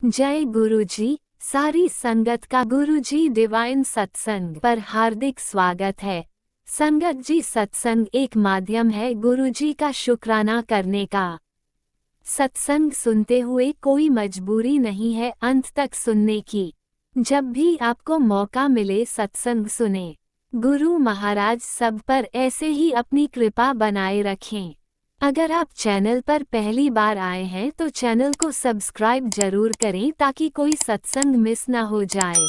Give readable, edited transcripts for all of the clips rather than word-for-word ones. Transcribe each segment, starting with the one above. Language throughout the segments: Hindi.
जय गुरुजी। सारी संगत का गुरुजी डिवाइन सत्संग पर हार्दिक स्वागत है। संगत जी, सत्संग एक माध्यम है गुरुजी का शुक्राना करने का। सत्संग सुनते हुए कोई मजबूरी नहीं है अंत तक सुनने की। जब भी आपको मौका मिले सत्संग सुने। गुरु महाराज सब पर ऐसे ही अपनी कृपा बनाए रखें। अगर आप चैनल पर पहली बार आए हैं तो चैनल को सब्सक्राइब जरूर करें ताकि कोई सत्संग मिस ना हो जाए।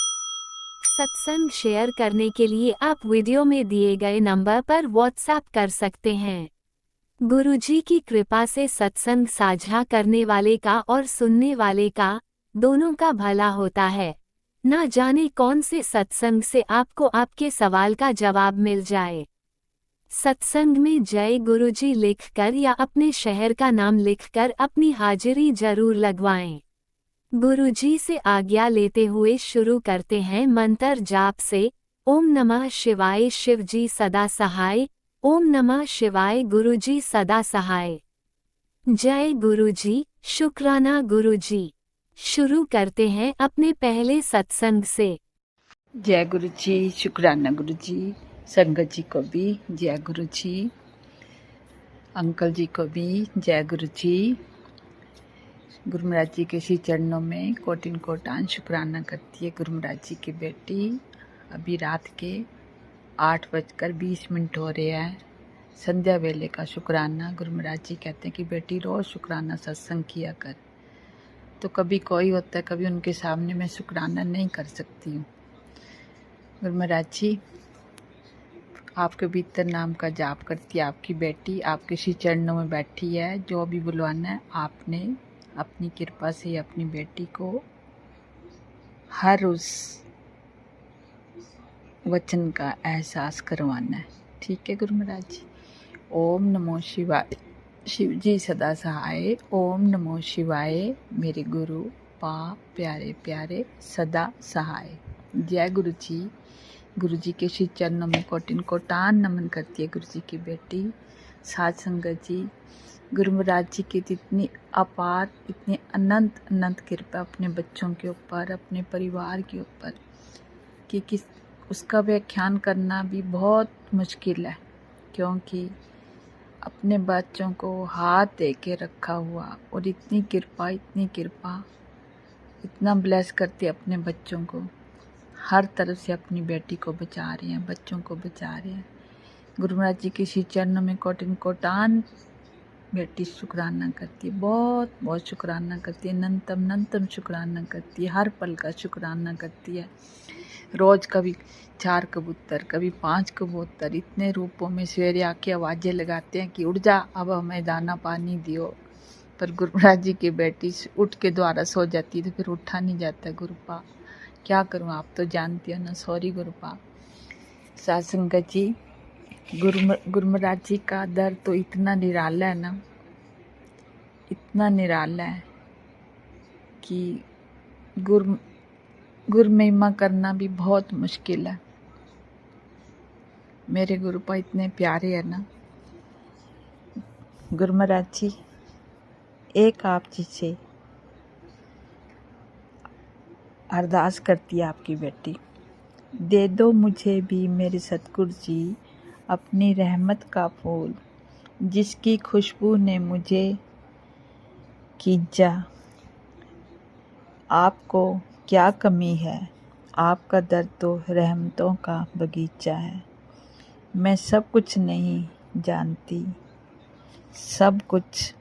सत्संग शेयर करने के लिए आप वीडियो में दिए गए नंबर पर व्हाट्सएप कर सकते हैं। गुरुजी की कृपा से सत्संग साझा करने वाले का और सुनने वाले का दोनों का भला होता है। ना जाने कौन से सत्संग से आपको आपके सवाल का जवाब मिल जाए। सत्संग में जय गुरुजी लिखकर या अपने शहर का नाम लिखकर अपनी हाजिरी जरूर लगवाएं। गुरुजी से आज्ञा लेते हुए शुरू करते हैं मंत्र जाप से। ओम नमः शिवाय, शिवजी सदा सहाय। ओम नमः शिवाय, गुरुजी सदा सहाय। जय गुरुजी, शुक्राना गुरुजी। शुरू करते हैं अपने पहले सत्संग से। जय गुरु जी, शुक्राना गुरु जी, संगत जी को भी जय गुरु जी, अंकल जी को भी जय गुरु जी। गुरु महाराज जी के श्री चरणों में कोटिन कोटान शुक्राना करती है गुरु महाराज जी की बेटी। अभी रात के 8:20 हो रहे हैं। संध्या वेले का शुक्राना। गुरु महाराज जी कहते हैं कि बेटी रोज शुक्राना सत्संग किया कर। तो कभी कोई होता है, कभी उनके सामने मैं शुक्राना नहीं कर सकती हूँ। गुरु महाराज जी, आपके भीतर नाम का जाप करती है आपकी बेटी, आपके श्री चरणों में बैठी है। जो भी बुलवाना है आपने अपनी कृपा से अपनी बेटी को हर उस वचन का एहसास करवाना है। ठीक है गुरु महाराज जी। ओम नमो शिवाय, शिव जी सदा सहाय। ओम नमो शिवाय, मेरे गुरु पा प्यारे प्यारे सदा सहाय। जय गुरु जी। गुरु जी के श्री चरणों में कोटिन कोटान नमन करती है गुरु जी की बेटी। साध संगत जी, गुरु महाराज जी की इतनी अपार, इतनी अनंत अनंत कृपा अपने बच्चों के ऊपर, अपने परिवार के ऊपर कि उसका व्याख्यान करना भी बहुत मुश्किल है, क्योंकि अपने बच्चों को हाथ दे के रखा हुआ और इतनी कृपा इतना ब्लेस करती है अपने बच्चों को। हर तरफ से अपनी बेटी को बचा रहे हैं, बच्चों को बचा रहे हैं। गुरु महाराज जी के श्री चरणों में कोटिन कोटान बेटी शुक्राना करती है, बहुत बहुत शुक्राना करती है, अनंतम शुक्राना करती है, हर पल का शुक्राना करती है। रोज कभी 4 कबूतर, कभी 5 कबूतर, इतने रूपों में सवेरे आके आवाज़ें लगाते हैं कि उठ जा, अब हमें दाना पानी दियो। पर गुरु महाराज जी की बेटी उठ के द्वारा सो जाती है तो फिर उठा नहीं जाता। गुरुपा क्या करूं, आप तो जानती हो ना। सॉरी गुरुपा। साध संगत जी, गुरु महाराज जी का दर तो इतना निराला है ना, इतना निराला है कि गुरु महिमा करना भी बहुत मुश्किल है। मेरे गुरुपा इतने प्यारे है ना। गुरु महाराज जी, एक आप जी से अरदास करती है आपकी बेटी। दे दो मुझे भी मेरे सतगुरु जी अपनी रहमत का फूल, जिसकी खुशबू ने मुझे खींचा। आपको क्या कमी है, आपका दर तो रहमतों का बगीचा है। मैं सब कुछ नहीं जानती, सब कुछ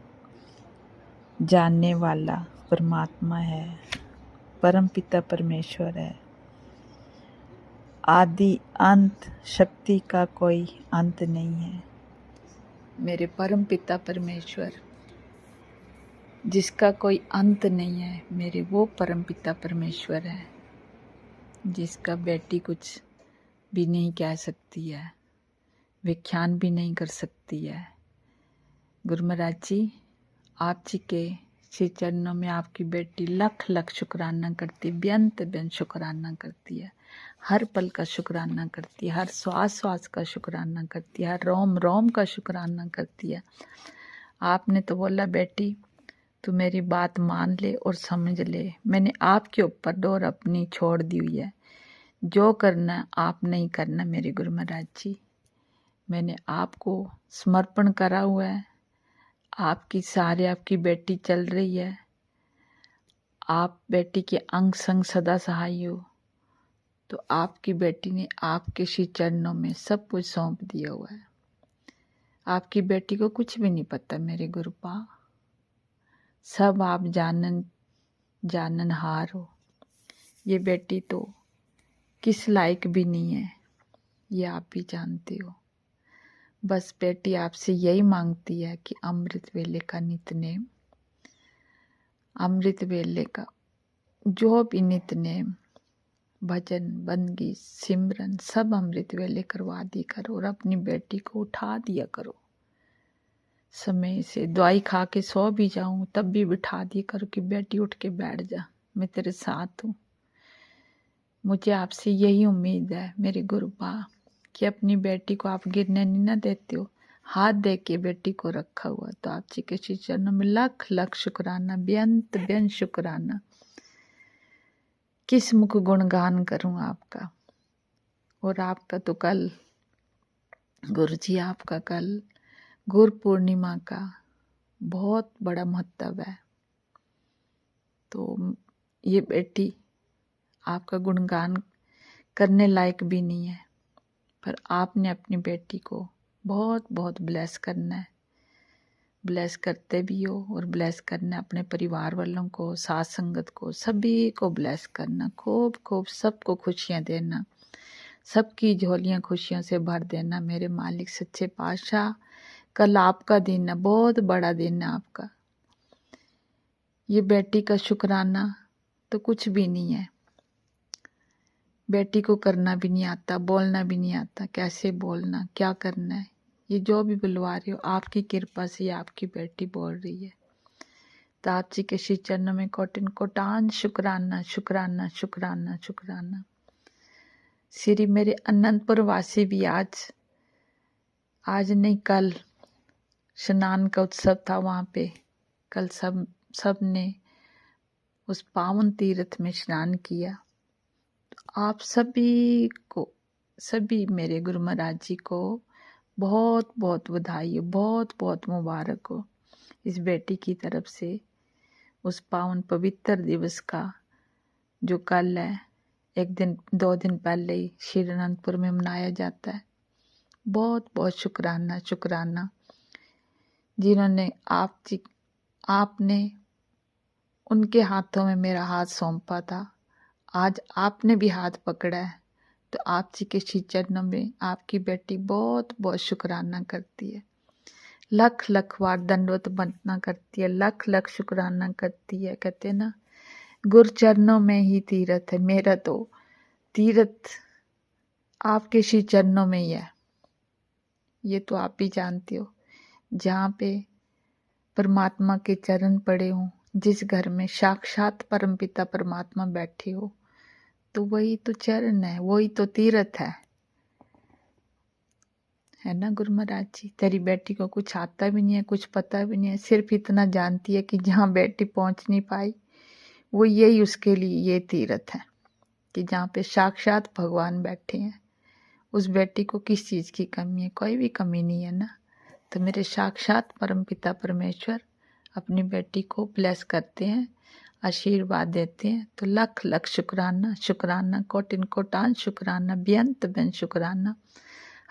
जानने वाला परमात्मा है, परमपिता परमेश्वर है। आदि अंत शक्ति का कोई अंत नहीं है। मेरे परमपिता परमेश्वर, जिसका कोई अंत नहीं है, मेरे वो परमपिता परमेश्वर है, जिसका बेटी कुछ भी नहीं कह सकती है, व्याख्यान भी नहीं कर सकती है। गुरु महाराज जी, आप जी के श्री चरणों में आपकी बेटी लख लख शुक्राना करती, बेअंत शुक्राना करती है। हर पल का शुक्राना करती है, हर श्वास का शुक्राना करती है, हर रोम रोम का शुक्राना करती है। आपने तो बोला बेटी, तो मेरी बात मान ले और समझ ले, मैंने आपके ऊपर डोर अपनी छोड़ दी हुई है। जो करना आप नहीं करना मेरे गुरु महाराज जी। मैंने आपको समर्पण करा हुआ है। आपकी सारे आपकी बेटी चल रही है। आप बेटी के अंग संग सदा सहाय हो। तो आपकी बेटी ने आपके श्री चरणों में सब कुछ सौंप दिया हुआ है। आपकी बेटी को कुछ भी नहीं पता मेरे गुरुपा। सब आप जाननहार हो। ये बेटी तो किस लायक भी नहीं है, ये आप भी जानते हो। बस बेटी आपसे यही मांगती है कि अमृत वेले का नितनेम, अमृत वेले का जो भी नितनेम, भजन बंदगी सिमरन सब अमृत वेले करवा दी करो और अपनी बेटी को उठा दिया करो। समय से दवाई खा के सो भी जाऊं तब भी बिठा दिया करो कि बेटी उठ के बैठ जा, मैं तेरे साथ हूँ। मुझे आपसे यही उम्मीद है मेरे गुरुपा कि अपनी बेटी को आप गिरने नहीं ना देते हो। हाथ दे के बेटी को रखा हुआ, तो आप जी के श्री चरणों में लख लख शुक्राना, बेअंत बेअंत शुक्राना। किस मुख गुणगान करूं आपका। और आपका तो कल गुरु जी, आपका कल गुरु पूर्णिमा का बहुत बड़ा महत्व है। तो ये बेटी आपका गुणगान करने लायक भी नहीं है, पर आपने अपनी बेटी को बहुत बहुत ब्लेस करना है। ब्लेस करते भी हो और ब्लेस करना अपने परिवार वालों को, साथ संगत को, सभी को ब्लेस करना। खूब खूब सबको खुशियाँ देना, सबकी झोलियाँ खुशियों से भर देना। मेरे मालिक सच्चे पातशाह, कल आपका दिन है, बहुत बड़ा दिन है आपका। ये बेटी का शुक्राना तो कुछ भी नहीं है। बेटी को करना भी नहीं आता, बोलना भी नहीं आता, कैसे बोलना, क्या करना है। ये जो भी बुलवा रहे हो आपकी कृपा से ये आपकी बेटी बोल रही है। तो आप जी के श्री चरणों में कोटिन कोटान शुक्राना शुक्राना शुक्राना शुक्राना। श्री मेरे अनंतपुर वासी भी आज नहीं कल स्नान का उत्सव था वहाँ पे। कल सब ने उस पावन तीर्थ में स्नान किया। आप सभी को, सभी मेरे गुरु महाराज जी को बहुत बहुत बधाई हो, बहुत बहुत मुबारक हो इस बेटी की तरफ से उस पावन पवित्र दिवस का जो कल है। एक दिन 2 दिन पहले ही श्री अनंतपुर में मनाया जाता है। बहुत बहुत शुक्राना शुक्राना जिन्होंने आपने उनके हाथों में मेरा हाथ सौंपा था। आज आपने भी हाथ पकड़ा है, तो आप जी के श्री चरणों में आपकी बेटी बहुत बहुत शुक्राना करती है। लख लख बार दंडवत वंदना करती है, लख लख शुक्राना करती है। कहते ना गुरु चरणों में ही तीरथ है। मेरा तो तीरथ आपके श्री चरणों में ही है। ये तो आप भी जानते हो। जहाँ पे परमात्मा के चरण पड़े हों, जिस घर में साक्षात परमपिता परमात्मा बैठे हो, तो वही तो चरण है, वही तो तीर्थ है ना गुरु महाराज जी। तेरी बेटी को कुछ आता भी नहीं है, कुछ पता भी नहीं है, सिर्फ इतना जानती है कि जहाँ बेटी पहुँच नहीं पाई वो यही उसके लिए ये तीर्थ है कि जहाँ पे साक्षात भगवान बैठे हैं। उस बेटी को किस चीज़ की कमी है? कोई भी कमी नहीं है ना। तो मेरे साक्षात परमपिता परमेश्वर अपनी बेटी को ब्लेस करते हैं, आशीर्वाद देते हैं। तो लख लख शुक्राना शुक्राना, कोटिन कोटान शुक्राना, बेअंत बेअंत शुक्राना।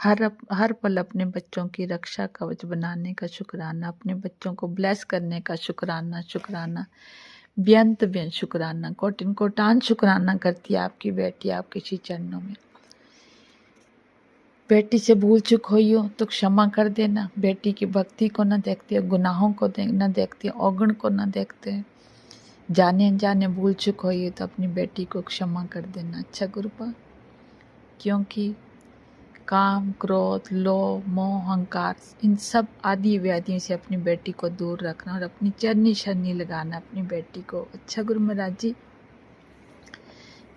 हर पल अपने बच्चों की रक्षा कवच बनाने का शुक्राना, अपने बच्चों को ब्लेस करने का शुक्राना शुक्राना, बेअंत बेअंत शुक्राना, कोटिन कोटान शुक्राना करती है आपकी बेटी आपके श्री चरणों में। बेटी से भूल चूक हुई हो तो क्षमा कर देना। बेटी की भक्ति को न देखते हो, गुनाहों को न देखते हो, अवगुण को न देखते हो। जाने अनजाने भूल चूक हुई है तो अपनी बेटी को क्षमा कर देना। अच्छा गुरुपा, क्योंकि काम क्रोध लोभ मोह अहंकार इन सब आदि व्याधियों से अपनी बेटी को दूर रखना और अपनी चरनी शरनी लगाना अपनी बेटी को। अच्छा गुरु महाराज जी,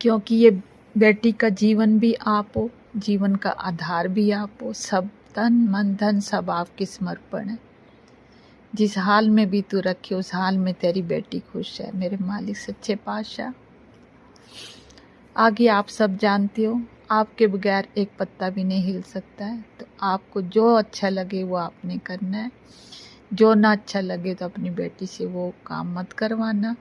क्योंकि ये बेटी का जीवन भी आप हो, जीवन का आधार भी आप हो। सब तन मन धन सब आपके समर्पण है। जिस हाल में भी तू रखे उस हाल में तेरी बेटी खुश है। मेरे मालिक सच्चे पातशाह, आगे आप सब जानते हो, आपके बगैर एक पत्ता भी नहीं हिल सकता है। तो आपको जो अच्छा लगे वो आपने करना है, जो ना अच्छा लगे तो अपनी बेटी से वो काम मत करवाना।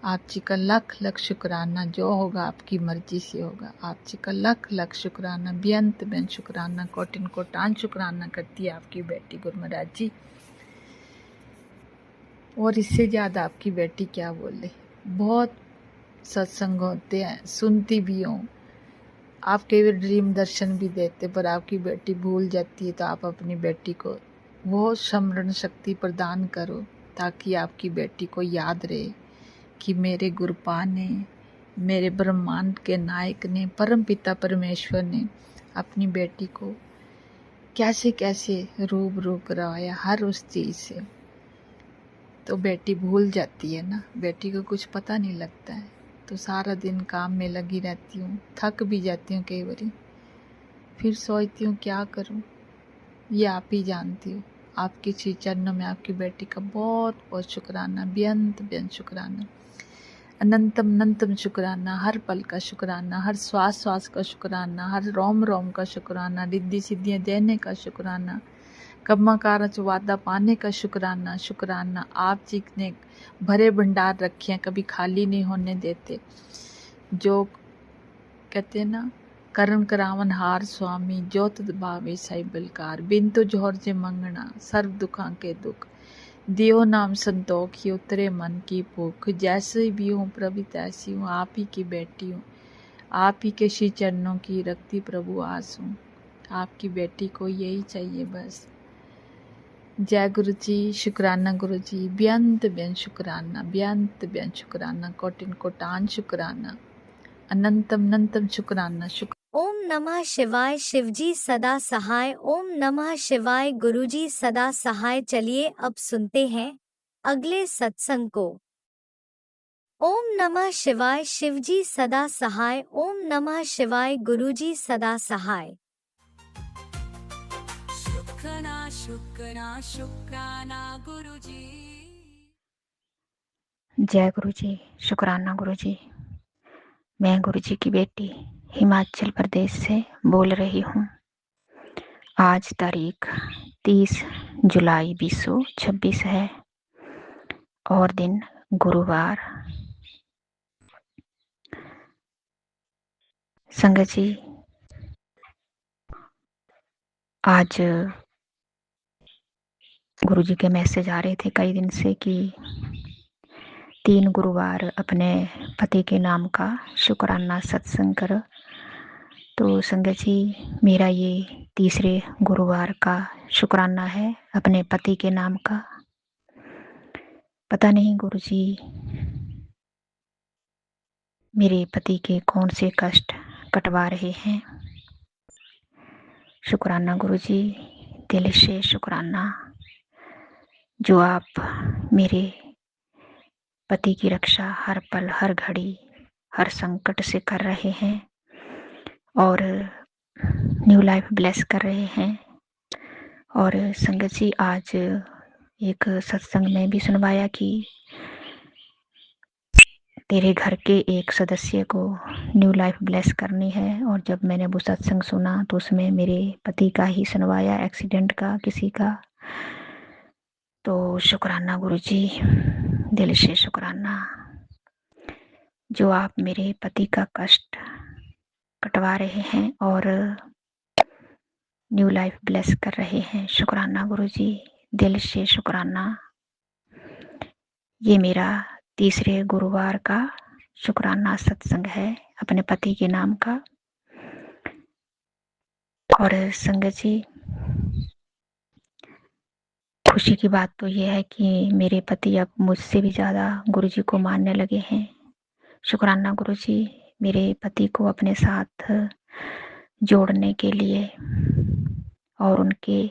आप जी का लख लख शुक्राना, जो होगा आपकी मर्जी से होगा। आप जी का लख लख शुक्राना, बेअंत बेन शुक्राना, कोटिन कोटान शुक्राना करती है आपकी बेटी गुरमराज जी। और इससे ज़्यादा आपकी बेटी क्या बोले। बहुत सत्संग होते हैं, सुनती भी हूँ, आपके भी ड्रीम दर्शन भी देते, पर आपकी बेटी भूल जाती है। तो आप अपनी बेटी को वो स्मरण शक्ति प्रदान करो ताकि आपकी बेटी को याद रहे कि मेरे गुरुपा ने, मेरे ब्रह्मांड के नायक ने, परम पिता परमेश्वर ने अपनी बेटी को कैसे कैसे रूबरू करवाया हर उस चीज़ से। तो बेटी भूल जाती है ना, बेटी को कुछ पता नहीं लगता है। तो सारा दिन काम में लगी रहती हूँ, थक भी जाती हूँ कई बारी, फिर सोचती हूँ क्या करूँ। ये आप ही जानती हो। आपके श्री चरणों में आपकी बेटी का बहुत बहुत शुक्राना, बेअंत बेअंत शुक्राना, अनंतम अनंतम शुक्राना, हर पल का शुक्राना, हर श्वास श्वास का शुक्राना, हर रोम रोम का शुक्राना, रिद्धि सिद्धियाँ देने का शुक्राना, कर्मा कारज वादा पाने का शुक्राना। शुक्राना आप जी ने भरे भंडार रखे हैं, कभी खाली नहीं होने देते। जो कहते हैं ना, करण करावन हार स्वामी, ज्योत भावे साई बलकार, बिन तो जोहर जे मंगना, सर्व दुखा के दुख, दियो नाम संतोखी, उतरे मन की भूख। जैसे भी हूँ प्रभु तैसी हूँ, आप ही की बेटी हूँ, आप ही के श्री चरणों की रखती प्रभु आस हूँ। आपकी बेटी को यही चाहिए बस। जय गुरु जी, शुक्राना गुरु जी, बेअंत बेअंत शुक्राना, बेअंत बेअंत शुक्राना, कोटिन कोटान शुक्राना, अनंतम अनंतम शुक्राना। ओम नमः शिवाय, शिवजी सदा सहाय। ओम नमः शिवाय, गुरुजी सदा सहाय। चलिए अब सुनते हैं अगले सत्संग को। ओम नमः शिवाय, शिवजी सदा सहाय। ओम नमः शिवाय, गुरुजी सदा सहाय। शुक्राना शुक्राना शुक्राना गुरुजी। जय गुरु जी, शुक्राना गुरु जी। मैं गुरु जी की बेटी हिमाचल प्रदेश से बोल रही हूँ। आज तारीख 30 जुलाई 2026 है और दिन गुरुवार। संगत जी, आज गुरु जी के मैसेज आ रहे थे कई दिन से कि 3 गुरुवार अपने पति के नाम का शुक्राना सत्संग करो। तो संगत जी, मेरा ये तीसरे गुरुवार का शुक्राना है अपने पति के नाम का। पता नहीं गुरु जी मेरे पति के कौन से कष्ट कटवा रहे हैं। शुक्राना गुरु जी, दिल से शुक्राना जो आप मेरे पति की रक्षा हर पल हर घड़ी हर संकट से कर रहे हैं और न्यू लाइफ ब्लेस कर रहे हैं। और संगत जी, आज एक सत्संग में भी सुनवाया कि तेरे घर के एक सदस्य को न्यू लाइफ ब्लेस करनी है। और जब मैंने वो सत्संग सुना तो उसमें मेरे पति का ही सुनवाया, एक्सीडेंट का किसी का। तो शुक्राना गुरु जी, दिल से शुक्राना जो आप मेरे पति का कष्ट कटवा रहे हैं और न्यू लाइफ ब्लेस कर रहे हैं। शुक्राना गुरु जी, दिल से शुक्राना। ये मेरा तीसरे गुरुवार का शुक्राना सत्संग है अपने पति के नाम का। और संगत जी, खुशी की बात तो ये है कि मेरे पति अब मुझसे भी ज़्यादा गुरु जी को मानने लगे हैं। शुक्राना गुरु जी, मेरे पति को अपने साथ जोड़ने के लिए और उनके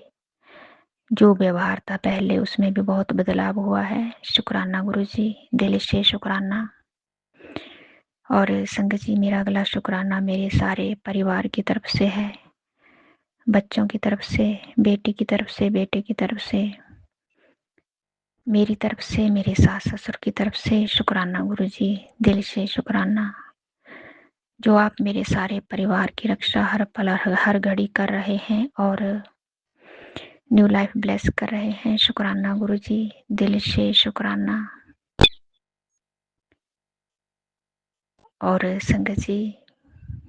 जो व्यवहार था पहले उसमें भी बहुत बदलाव हुआ है। शुक्राना गुरु जी, दिल से शुक्राना। और संगत जी, मेरा अगला शुक्राना मेरे सारे परिवार की तरफ से है, बच्चों की तरफ से, बेटी की तरफ से, बेटे की तरफ से, मेरी तरफ से, मेरे सास ससुर की तरफ से शुक्राना गुरुजी, दिल से शुक्राना, जो आप मेरे सारे परिवार की रक्षा हर पल हर घड़ी कर रहे हैं और न्यू लाइफ ब्लेस कर रहे हैं। शुक्राना गुरुजी, दिल से शुक्राना। और संगत जी,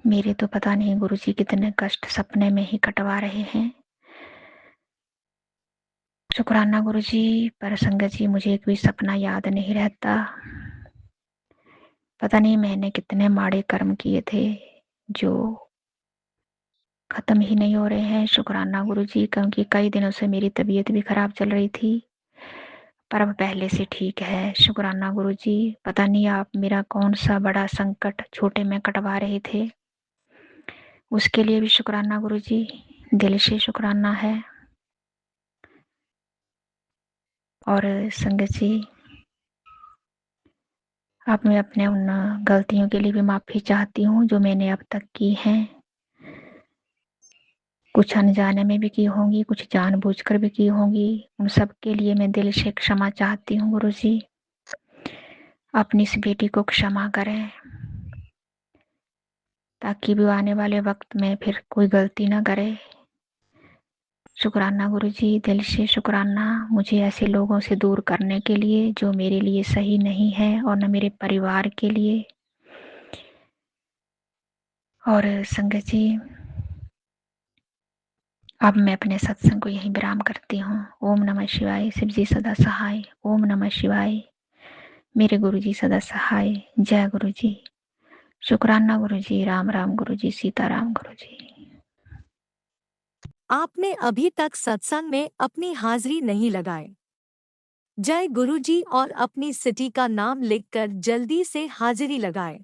मेरे तो पता नहीं गुरुजी कितने कष्ट सपने में ही कटवा रहे हैं। शुक्राना गुरुजी, पर संगत जी मुझे एक भी सपना याद नहीं रहता। पता नहीं मैंने कितने माड़े कर्म किए थे जो खत्म ही नहीं हो रहे हैं। शुक्राना गुरुजी, क्योंकि कई दिनों से मेरी तबीयत भी खराब चल रही थी, पर अब पहले से ठीक है। शुक्राना गुरुजी, पता नहीं आप मेरा कौन सा बड़ा संकट छोटे में कटवा रहे थे, उसके लिए भी शुक्राना गुरुजी, दिल से शुक्राना है। और संगत जी, अब मैं अपने उन गलतियों के लिए भी माफ़ी चाहती हूँ जो मैंने अब तक की हैं। कुछ अनजाने में भी की होंगी, कुछ जानबूझकर भी की होंगी। उन सब के लिए मैं दिल से क्षमा चाहती हूँ गुरुजी। अपनी इस बेटी को क्षमा करें, ताकि वो आने वाले वक्त में फिर कोई गलती ना करे। शुक्राना गुरुजी, दिल से शुक्राना, मुझे ऐसे लोगों से दूर करने के लिए जो मेरे लिए सही नहीं है और न मेरे परिवार के लिए। और संगत जी, अब मैं अपने सत्संग को यहीं विराम करती हूँ। ओम नमः शिवाय। शिव जी सदा सहाय। ओम नमः शिवाय। मेरे गुरुजी सदा सहाय। जय गुरुजी। शुक्राना गुरुजी। राम राम गुरुजी। सीताराम गुरुजी। आपने अभी तक सत्संग में अपनी हाजिरी नहीं लगाई। जय गुरुजी और अपनी सिटी का नाम लिखकर जल्दी से हाजिरी लगाएं।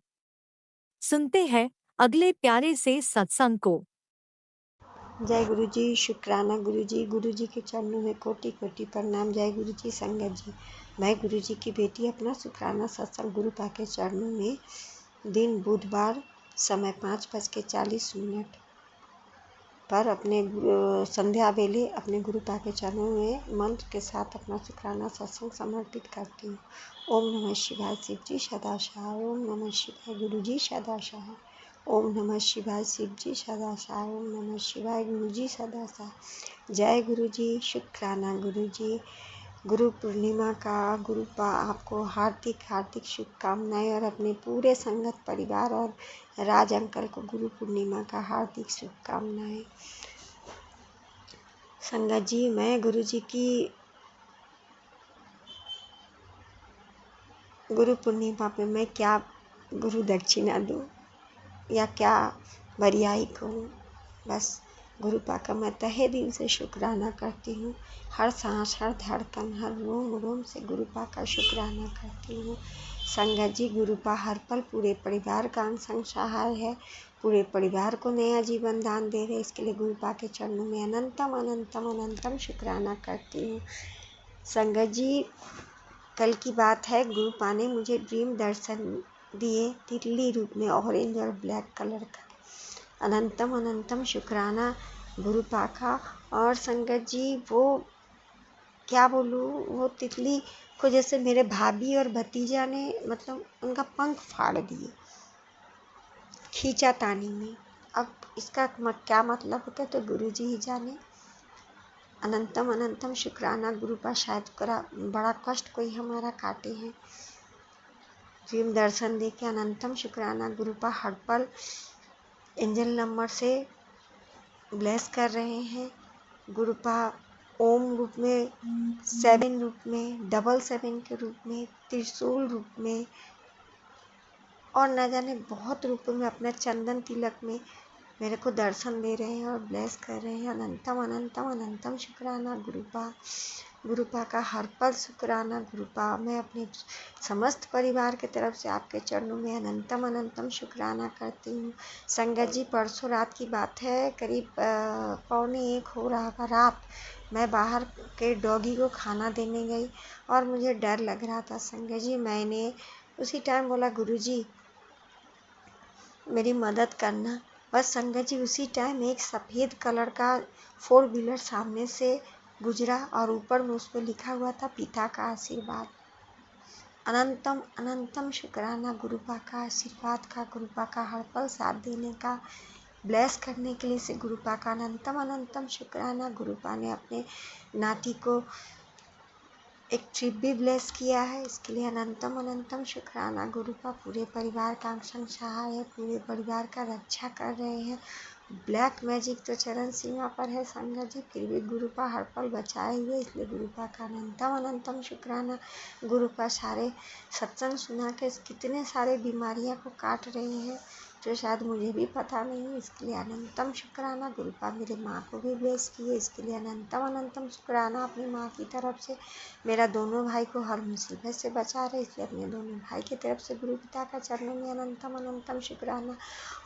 सुनते हैं अगले प्यारे से सत्संग को। जय गुरुजी। शुक्राना गुरुजी। गुरुजी के चरणों में कोटि कोटि प्रणाम। जय गुरुजी। संगत जी, मैं गुरुजी की बेटी अपना शुक्राना सत्संग गुरु पा के चरणों में दिन बुधवार समय 5:40 पर अपने संध्या वेले अपने गुरु पा के चरणों में मंत्र के साथ अपना शुक्राना सत्संग समर्पित करती हूँ। ओम नमः शिवाय। शिव जी सदा सहाय। ओम नमः शिवाय। गुरुजी सदा सहाय। ओम नमः शिवाय। शिव जी सदा सहाय। ओम नमः शिवाय। गुरुजी सदा सहाय। जय गुरुजी। शुक्राना गुरुजी। गुरु पूर्णिमा का गुरु पा आपको हार्दिक हार्दिक शुभकामनाएं और अपने पूरे संगत परिवार और राज अंकल को गुरु पूर्णिमा का हार्दिक शुभकामनाएं। संगत जी, मैं गुरुजी की गुरु पूर्णिमा पे मैं क्या गुरु दक्षिणा दूँ या क्या बरियाई करूँ। बस गुरु पा का मैं तहे दिल से शुक्राना करती हूँ। हर सांस, हर धड़कन, हर रोम रोम से गुरु पा का शुक्राना करती हूँ। संगत जी, गुरु पा हर पल पूरे परिवार का अंग संग सहाय है, पूरे परिवार को नया जीवन दान दे रहे। इसके लिए गुरु पा के चरणों में अनंतम अनंतम अनंतम शुक्राना करती हूँ। संगत जी, कल की बात है, गुरु पा ने मुझे ड्रीम दर्शन दिए तितली रूप में, ऑरेंज और ब्लैक कलर का। अनंतम अनंतम शुक्राना गुरु पा का। और संगत जी, वो क्या बोलूँ, वो तितली को जैसे मेरे भाभी और भतीजा ने मतलब उनका पंख फाड़ दिए खींचा तानी में। अब इसका क्या मतलब होता है तो गुरुजी ही जाने। अनंतम अनंतम शुक्राना गुरु पा। शायद बड़ा कष्ट कोई हमारा काटे हैं। ड्रीम दर्शन दे के अनंतम शुक्राना गुरु पा। हर पल एंजल नंबर से ब्लेस कर रहे हैं। गुरु पा ओम रूप में, 7 रूप में, 7 के रूप में, त्रिशूल रूप में और न जाने बहुत रूपों में अपना चंदन तिलक में मेरे को दर्शन दे रहे हैं और ब्लेस कर रहे हैं। अनंतम अनंतम अनंतम शुक्राना गुरु पा। गुरु पा का हर पल शुक्राना गुरु पा। मैं अपने समस्त परिवार की तरफ से आपके चरणों में अनंतम अनंतम शुक्राना करती हूँ। संगत जी, परसों रात की बात है, करीब 12:45 हो रहा था रात। मैं बाहर के डॉगी को खाना देने गई और मुझे डर लग रहा था। संगत जी, मैंने उसी टाइम बोला गुरुजी मेरी मदद करना। बस संगत जी, उसी टाइम एक सफ़ेद कलर का 4 व्हीलर सामने से गुजरा और ऊपर में उस पर लिखा हुआ था पिता का आशीर्वाद। अनंतम अनंतम शुक्राना गुरुपा का आशीर्वाद का, गुरुपा का हर पल साथ देने का, ब्लेस करने के लिए से गुरुपा का अनंतम अनंतम शुक्राना। गुरुपा ने अपने नाती को एक ट्रिप भी ब्लेस किया है, इसके लिए अनंतम अनंतम शुक्राना। गुरुपा पूरे परिवार का अंग सहाय है, पूरे परिवार का रक्षा कर रहे हैं। ब्लैक मैजिक तो चरण सीमा पर है संगत जी, फिर भी गुरुपा हर पल बचाए हुए, इसलिए गुरुपा का अनंतम अनंतम शुक्राना। गुरुपा सारे सत्संग सुना के कितने सारे बीमारियां को काट रहे हैं जो शायद मुझे भी पता नहीं, इसके लिए अनंतम शुक्राना। गुरुपा मेरे माँ को भी ब्लेस किए, इसके लिए अनंतम अनंतम शुक्राना अपनी माँ की तरफ से। मेरा दोनों भाई को हर मुसीबत से बचा रहे, इसलिए अपने दोनों भाई की तरफ से गुरु पिता का चरणों में अनंतम अनंतम शुक्राना।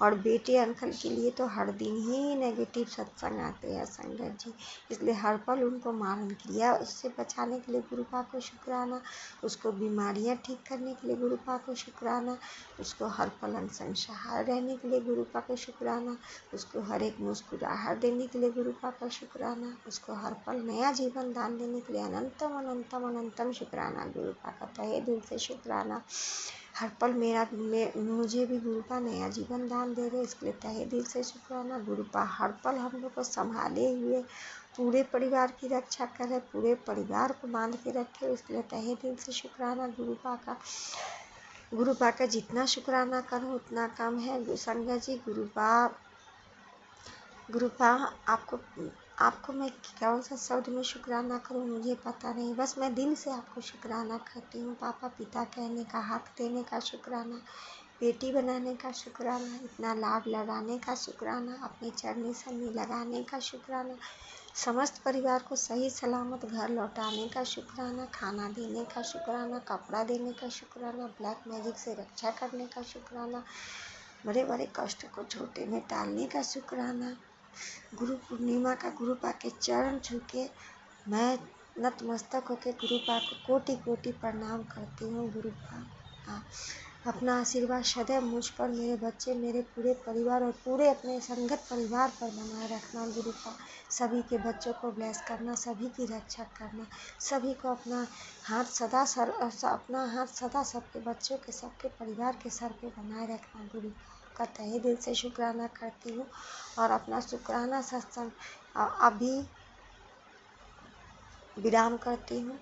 और बेटे अंकल के लिए तो हर दिन ही नेगेटिव सत्संग आते हैं संगत जी, इसलिए हर पल उनको मारण क्रिया उससे बचाने के लिए गुरुपा को शुक्राना, उसको बीमारियां ठीक करने के लिए गुरुपा को शुक्राना, उसको हर पल अंग सहाय रहने के लिए गुरुपा को शुक्राना, उसको हर एक मुस्कुराहट देने के लिए गुरुपा का शुक्राना, उसको हर पल नया जीवन दान देने के लिए अनंतम अनंतम अनंतम शुक्राना। गुरुपा का तहे दिल से शुक्राना। हर पल मुझे भी गुरुपा नया जीवन दान दे रहे, इसके लिए तहे दिल से शुक्राना। गुरुपा हर पल हम लोग को संभाले हुए पूरे परिवार की रक्षा करे, पूरे परिवार को बांध के रखे, इसके लिए तहे दिल से शुक्राना गुरुपा का। गुरुपा का जितना शुक्राना करो उतना कम है संगत जी। गुरुपा आपको मैं कौन सा शब्द में शुक्राना करूं मुझे पता नहीं, बस मैं दिल से आपको शुक्राना करती हूँ। पापा पिता कहने का, हक देने का शुक्राना, बेटी बनाने का शुक्राना, इतना लाभ लगाने का शुक्राना, अपने चरनी सन्नी लगाने का शुक्राना, समस्त परिवार को सही सलामत घर लौटाने का शुक्राना, खाना देने का शुक्राना, कपड़ा देने का शुक्राना, ब्लैक मैजिक से रक्षा करने का शुक्राना, बड़े बड़े कष्ट को छोटे में टालने का शुक्राना। गुरु पूर्णिमा का गुरुपा के चरण छू के मैं नतमस्तक होकर गुरुपा को कोटि कोटि प्रणाम करती हूँ। गुरुपा अपना आशीर्वाद सदैव मुझ पर, मेरे बच्चे, मेरे पूरे परिवार और पूरे अपने संगत परिवार पर बनाए रखना। गुरुपा सभी के बच्चों को ब्लेस करना, सभी की रक्षा करना, सभी को अपना हाथ सदा सबके बच्चों के, सबके परिवार के सर पे बनाए रखना। गुरुपा का तहे दिल से शुक्राना करती हूँ और अपना शुक्राना सत्संग अभी विराम करती हूँ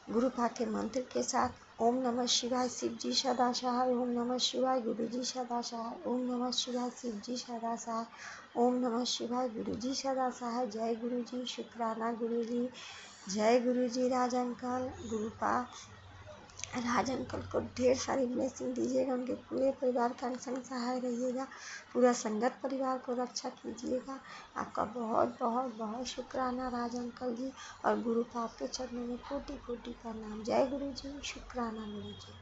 गुरुपा के मंत्र के साथ। ओम नमः शिवाय शिव जी सदा सहाय, ओम नमः शिवाय गुरु जी सदा सहाय, ओम नमः शिवाय शिव जी सदा सहाय, ओम नमः शिवाय गुरु जी सदा सहाय। जय गुरु जी, शुक्राना गुरु जी, जय गुरु जी। राज अंकल, गुरुपा राज अंकल को ढेर सारी ब्लेसिंग दीजिएगा, उनके पूरे परिवार का संग सहाय रहिएगा, पूरा संगत परिवार को रक्षा कीजिएगा। आपका बहुत बहुत बहुत शुक्राना राज अंकल जी, और गुरुपा आपके चरणों में कोटि कोटि प्रणाम। जय गुरु जी, शुक्राना गुरु जी।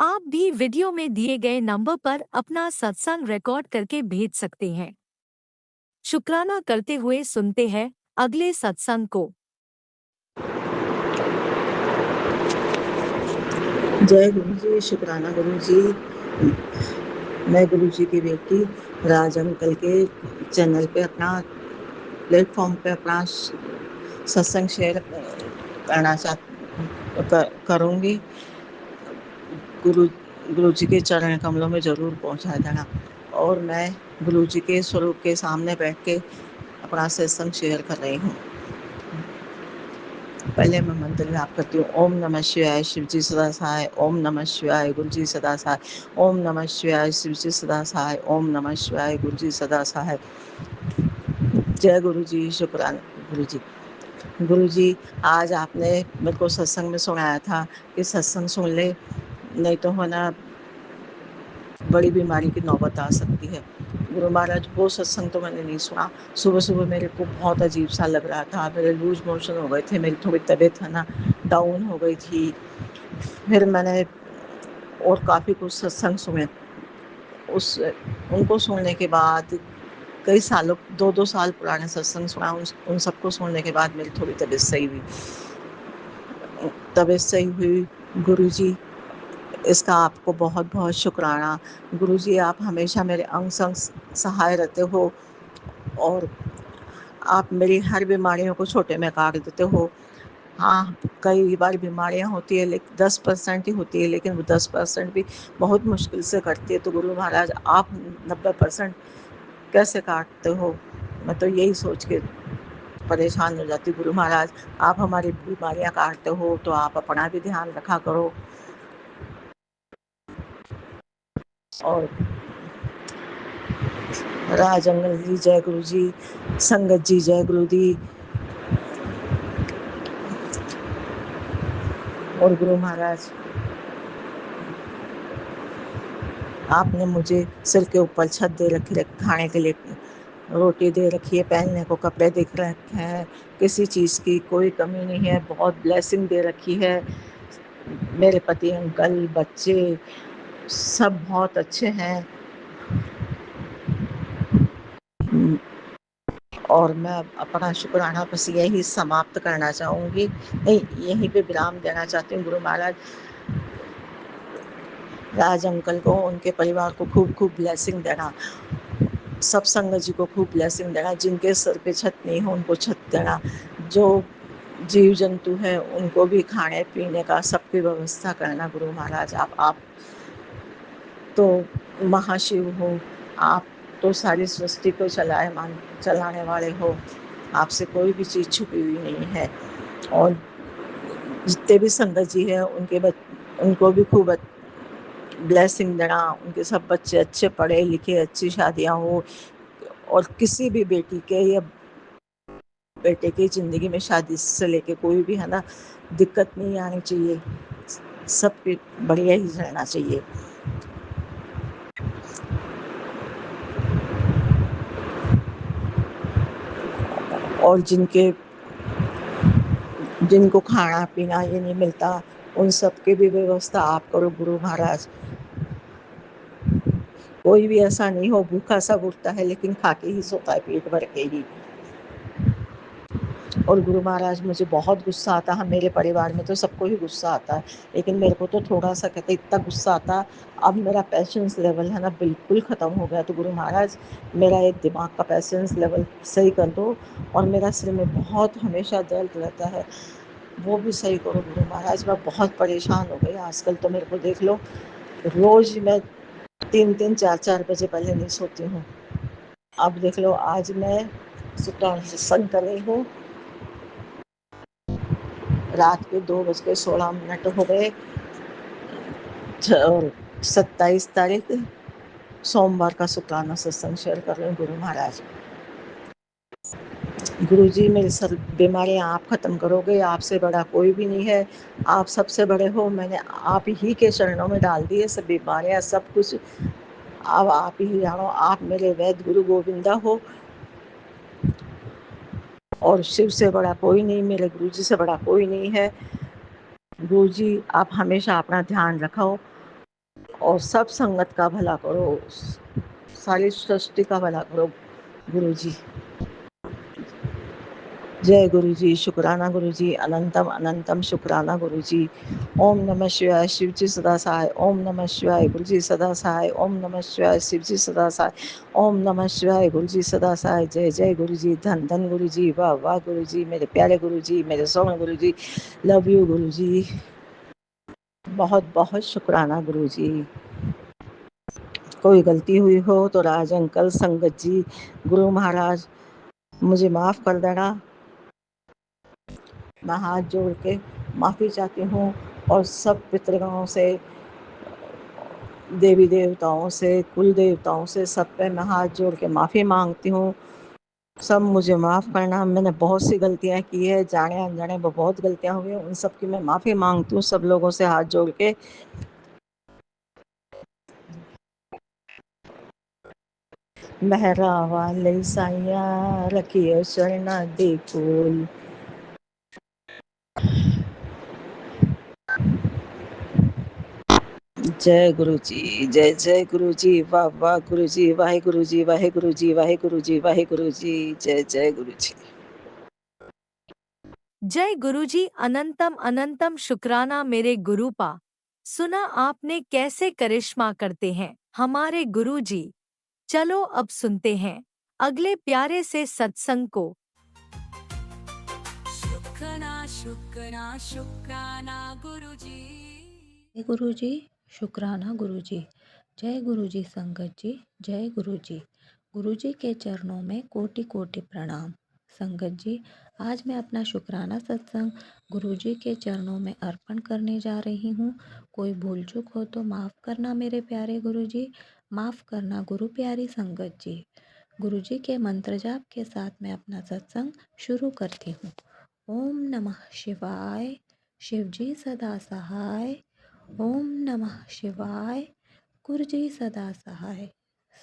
आप भी वीडियो में दिए गए नंबर पर अपना सत्संग रिकॉर्ड करके भेज सकते हैं। शुक्राना करते हुए सुनते हैं अगले सत्संग को। जय गुरु जी, शुक्राना गुरु जी। मैं गुरु जी की बेटी राज अंकल के चैनल पे अपना प्लेटफॉर्म पे अपना सत्संग शेयर करना करूँगी। गुरु जी के चरण कमलों में ज़रूर पहुँचा देना। और मैं गुरु जी के स्वरूप के सामने बैठ के अपना सत्संग शेयर कर रही हूँ। पहले मैं मंत्र जाप करती हूँ। ओम नमः शिवाय शिव जी सदा सहाय, ओम नमः शिवाय गुरु जी सदा सहाय, ओम नमः शिवाय शिव जी सदा सहाय, ओम नमः शिवाय गुरु जी सदा सहाय। जय गुरु जी, शुक्राना गुरु जी। गुरु जी, आज आपने मेरे को सत्संग में सुनाया था कि सत्संग सुन ले, नहीं तो है ना बड़ी बीमारी की नौबत आ सकती है। गुरु महाराज, वो सत्संग तो मैंने नहीं सुना। सुबह सुबह मेरे को बहुत अजीब सा लग रहा था, मेरे लूज मोशन हो गए थे, मेरी थोड़ी तबीयत है ना डाउन हो गई थी। फिर मैंने और काफ़ी कुछ सत्संग सुने। उनको सुनने के बाद कई सालों 2-2 साल पुराने सत्संग सुना। उन सबको सुनने के बाद मेरी थोड़ी तबीयत सही हुई। गुरु जी, इसका आपको बहुत बहुत शुक्राना। गुरु जी, आप हमेशा मेरे अंग संग सहाय रहते हो और आप मेरी हर बीमारियों को छोटे में काट देते हो। हाँ, कई बार बीमारियाँ होती है, लेकिन 10% ही होती है, लेकिन वो 10% भी बहुत मुश्किल से कटती है। तो गुरु महाराज आप 90% कैसे काटते हो? मैं तो यही सोच के परेशान हो जाती हूँ। गुरु महाराज आप हमारी बीमारियाँ काटते हो तो आप अपना भी ध्यान रखा करो। और राज अंगल जी जय गुरु जी, संगत जी जय गुरु जी। और गुरु महाराज आपने मुझे सिर के ऊपर छत दे रखी है, खाने के लिए रोटी दे रखी है, पहनने को कपड़े दिख रखे हैं, किसी चीज़ की कोई कमी नहीं है। बहुत ब्लेसिंग दे रखी है। मेरे पति, अंकल, बच्चे सब बहुत अच्छे हैं। और मैं अपना शुक्राना बस यही समाप्त करना चाहूँगी, यहीं पे विराम देना चाहती हूँ। गुरु महाराज राज अंकल को, उनके परिवार को खूब खूब ब्लेसिंग देना, सब संगत जी को खूब ब्लेसिंग देना। जिनके सर पे छत नहीं हो उनको छत देना। जो जीव जंतु है उनको भी खाने पीने का सबकी व्यवस्था करना। गुरु महाराज आप तो महाशिव हो, आप तो सारी सृष्टि को चलाने वाले हो। आपसे कोई भी चीज़ छुपी हुई नहीं है। और जितने भी संगत जी हैं उनको भी खूब ब्लेसिंग देना। उनके सब बच्चे अच्छे पढ़े लिखे, अच्छी शादियाँ हो, और किसी भी बेटी के या बेटे की ज़िंदगी में शादी से लेके कोई भी है ना दिक्कत नहीं आनी चाहिए। सब पे बढ़िया ही रहना चाहिए। और जिनको खाना पीना ये नहीं मिलता उन सब की भी व्यवस्था आप करो गुरु महाराज। कोई भी ऐसा नहीं हो भूखा सब उठता है लेकिन खा के ही सोता है, पेट भर के ही। और गुरु महाराज मुझे बहुत गुस्सा आता है। मेरे परिवार में तो सबको ही गुस्सा आता है, लेकिन मेरे को तो थोड़ा सा कहते इतना गुस्सा आता। अब मेरा पेशेंस लेवल है ना बिल्कुल ख़त्म हो गया। तो गुरु महाराज मेरा एक दिमाग का पेशेंस लेवल सही कर दो। और मेरा सिर में बहुत हमेशा दर्द रहता है, वो भी सही करो गुरु महाराज। मैं बहुत परेशान हो गई आजकल। तो मेरे को देख लो, रोज़ मैं 3-3 4-4 बजे पहले नहीं सोती हूँ। अब देख लो आज मैं सत्संग कर रही हूँ, रात के 2:16 हो गए। 27 तारीख सोमवार का शुक्राना सत्संग शेयर कर रहे हैं। गुरु महाराज गुरु जी मेरी सब बीमारियाँ आप ख़त्म करोगे, आपसे बड़ा कोई भी नहीं है। आप सबसे बड़े हो। मैंने आप ही के चरणों में डाल दी है सब बीमारियाँ, सब कुछ। अब आप ही जानो, आप मेरे वैद्य गुरु गोविंदा हो। और शिव से बड़ा कोई नहीं, मेरे गुरु जी से बड़ा कोई नहीं है। गुरु जी आप हमेशा अपना ध्यान रखो और सब संगत का भला करो, सारी सृष्टि का भला करो गुरु जी। जय गुरु जी। शुक्राना गुरु जी, अनंतम अनंतम शुक्राना गुरु जी। ओम नमः शिवाय, शिव जी सदा सहाय। ओम नमः शिवाय, गुरु जी सदा सहाय। ओम नमः शिवाय, शिव जी सदा सहाय। ओम नमः शिवाय, गुरु जी सदा सहाय। जय जय गुरु जी, धन धन गुरु जी, वाह वाह गुरु जी, मेरे प्यारे गुरु जी, मेरे सोने गुरु जी, लव यू गुरु जी। बहुत बहुत शुक्राना गुरु जी। कोई गलती हुई हो तो राज अंकल, संगत जी, गुरु महाराज मुझे माफ़ कर देना। मैं हाथ जोड़ के माफ़ी चाहती हूँ। और सब पितृगणों से, देवी देवताओं से, कुल देवताओं से, सब पे मैं हाथ जोड़ के माफ़ी मांगती हूँ। सब मुझे माफ़ करना। मैंने बहुत सी गलतियाँ की है, जाने अनजाने बहुत गलतियाँ हुई हैं, उन सब की मैं माफ़ी मांगती हूँ सब लोगों से हाथ जोड़ के। मेहरा वाले साइया रखियो शरणा दे फूल। जय गुरु जी, जय जय गुरु जी, वाह वाह गुरु जी, वाहे गुरु जी, वाहे गुरु जी, वाहे गुरु जी, वाहे गुरु जी, जय जय गुरु जी। जय गुरुजी, अनंतम अनंतम शुक्राना मेरे गुरुपा। सुना आपने कैसे करिश्मा करते हैं हमारे गुरुजी। चलो अब सुनते हैं अगले प्यारे से सत्संग को। शुक्राना गुरुजी। जय गुरु जी, शुक्राना गुरु जी। जय गुरु जी संगत जी, जय गुरु जी। गुरु जी के चरणों में कोटि कोटि प्रणाम। संगत जी, आज मैं अपना शुक्राना सत्संग गुरु जी के चरणों में अर्पण करने जा रही हूँ। कोई भूल चूक हो तो माफ़ करना मेरे प्यारे गुरु जी, माफ़ करना गुरु प्यारी संगत जी। गुरु जी के मंत्र जाप के साथ मैं अपना सत्संग शुरू करती हूँ। ओम नमः शिवाय, शिव जी सदा सहाय। ओम नमः शिवाय, गुरु जी सदा सहाय।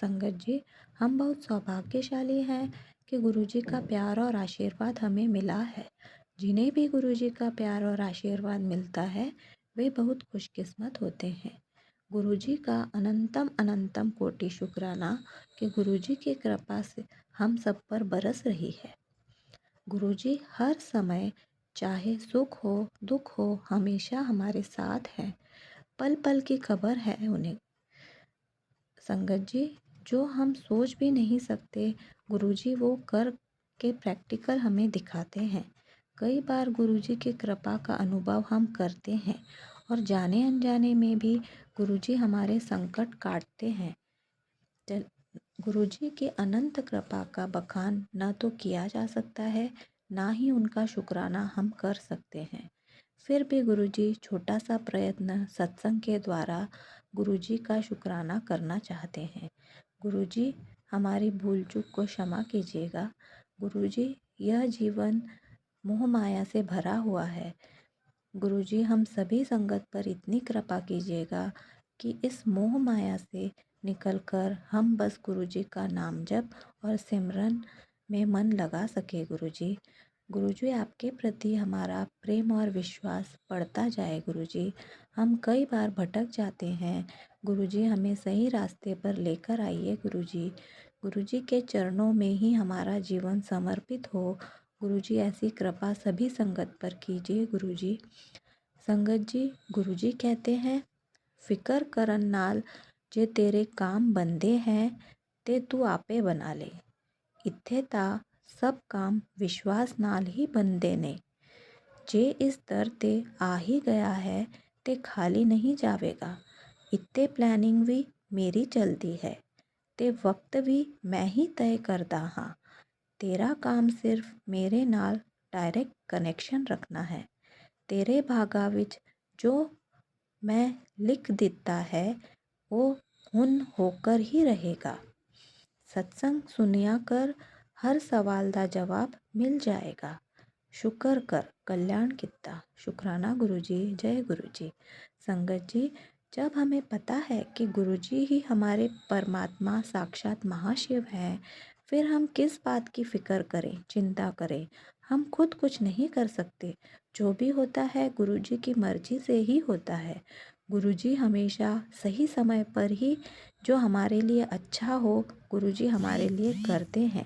संगत जी, हम बहुत सौभाग्यशाली हैं कि गुरु जी का प्यार और आशीर्वाद हमें मिला है। जिन्हें भी गुरु जी का प्यार और आशीर्वाद मिलता है वे बहुत खुशकिस्मत होते हैं। गुरु जी का अनंतम अनंतम कोटि शुक्राना कि गुरु जी की कृपा से हम सब पर बरस रही है। गुरु जी हर समय, चाहे सुख हो दुख हो, हमेशा हमारे साथ हैं। पल पल की खबर है उन्हें। संगत जी, जो हम सोच भी नहीं सकते गुरुजी वो कर के प्रैक्टिकल हमें दिखाते हैं। कई बार गुरुजी की कृपा का अनुभव हम करते हैं और जाने अनजाने में भी गुरुजी हमारे संकट काटते हैं। गुरुजी की अनंत कृपा का बखान न तो किया जा सकता है, ना ही उनका शुक्राना हम कर सकते हैं। फिर भी गुरुजी छोटा सा प्रयत्न सत्संग के द्वारा गुरुजी का शुक्राना करना चाहते हैं। गुरुजी, हमारी भूल चूक को क्षमा कीजिएगा। गुरुजी, यह जीवन मोह माया से भरा हुआ है। गुरुजी, हम सभी संगत पर इतनी कृपा कीजिएगा कि इस मोह माया से निकलकर हम बस गुरुजी का नाम जप और सिमरन में मन लगा सके। गुरुजी, गुरुजी, आपके प्रति हमारा प्रेम और विश्वास बढ़ता जाए। गुरुजी, हम कई बार भटक जाते हैं। गुरुजी, हमें सही रास्ते पर लेकर आइए। गुरुजी, गुरुजी के चरणों में ही हमारा जीवन समर्पित हो। गुरुजी, ऐसी कृपा सभी संगत पर कीजिए। गुरुजी, संगत जी, गुरुजी कहते हैं, फिकर करन नाल जे तेरे काम बंदे हैं ते तू आपे बना ले। इत्थे ता सब काम विश्वास नाल ही बनते ने। जे इस दर ते आ ही गया है ते खाली नहीं जावेगा। इत्ते प्लानिंग भी मेरी चलती है ते वक्त भी मैं ही तय करदा हाँ। तेरा काम सिर्फ मेरे नाल डायरेक्ट कनैक्शन रखना है। तेरे भागा विच जो मैं लिख दिता है वो हुन होकर ही रहेगा। सत्संग सुनिया कर हर सवाल दा जवाब मिल जाएगा। शुक्र कर कल्याण किता। शुक्राना गुरुजी, जय गुरुजी। संगत जी, जब हमें पता है कि गुरुजी ही हमारे परमात्मा साक्षात महाशिव हैं, फिर हम किस बात की फ़िक्र करें, चिंता करें। हम खुद कुछ नहीं कर सकते। जो भी होता है गुरुजी की मर्जी से ही होता है। गुरुजी हमेशा सही समय पर ही जो हमारे लिए अच्छा हो गुरुजी हमारे लिए करते हैं।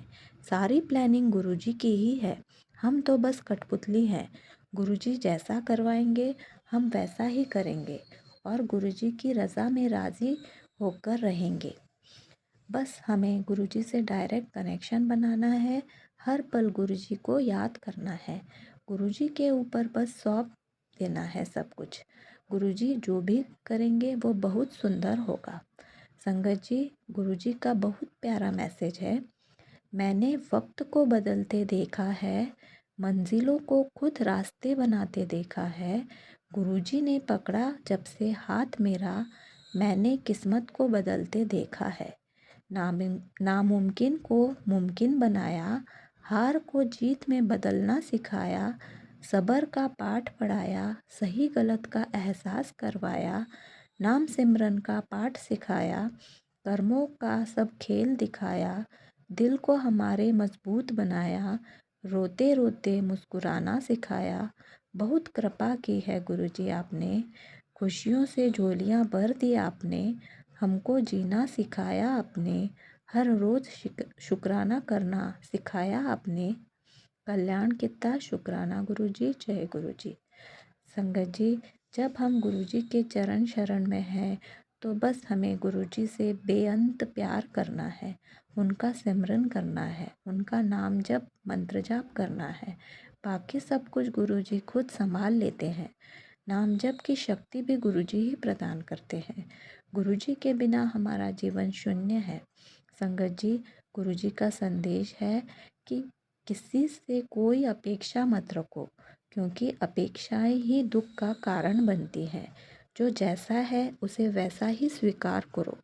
सारी प्लानिंग गुरुजी की ही है, हम तो बस कठपुतली हैं। गुरुजी जैसा करवाएंगे हम वैसा ही करेंगे और गुरुजी की रज़ा में राज़ी होकर रहेंगे। बस हमें गुरुजी से डायरेक्ट कनेक्शन बनाना है। हर पल गुरुजी को याद करना है। गुरुजी के ऊपर बस सौंप देना है सब कुछ। गुरुजी जो भी करेंगे वो बहुत सुंदर होगा। संगत जी, गुरुजी का बहुत प्यारा मैसेज है। मैंने वक्त को बदलते देखा है, मंजिलों को खुद रास्ते बनाते देखा है। गुरुजी ने पकड़ा जब से हाथ मेरा, मैंने किस्मत को बदलते देखा है। नामुमकिन को मुमकिन बनाया, हार को जीत में बदलना सिखाया। सब्र का पाठ पढ़ाया, सही गलत का एहसास करवाया। नाम सिमरन का पाठ सिखाया, कर्मों का सब खेल दिखाया। दिल को हमारे मजबूत बनाया, रोते रोते मुस्कुराना सिखाया। बहुत कृपा की है गुरुजी आपने, खुशियों से झोलियाँ भर दी आपने। हमको जीना सिखाया आपने, हर रोज़ शुक्राना करना सिखाया आपने। कल्याण कितना। शुक्राना गुरुजी, जय गुरुजी। संगत जी, जब हम गुरुजी के चरण शरण में हैं तो बस हमें गुरुजी से बेअंत प्यार करना है, उनका सिमरन करना है, उनका नाम जप मंत्र जाप करना है। बाकी सब कुछ गुरुजी खुद संभाल लेते हैं। नाम जप की शक्ति भी गुरुजी ही प्रदान करते हैं। गुरुजी के बिना हमारा जीवन शून्य है। संगत जी, गुरुजी का संदेश है कि किसी से कोई अपेक्षा मत रखो, क्योंकि अपेक्षाएं ही दुख का कारण बनती हैं। जो जैसा है उसे वैसा ही स्वीकार करो,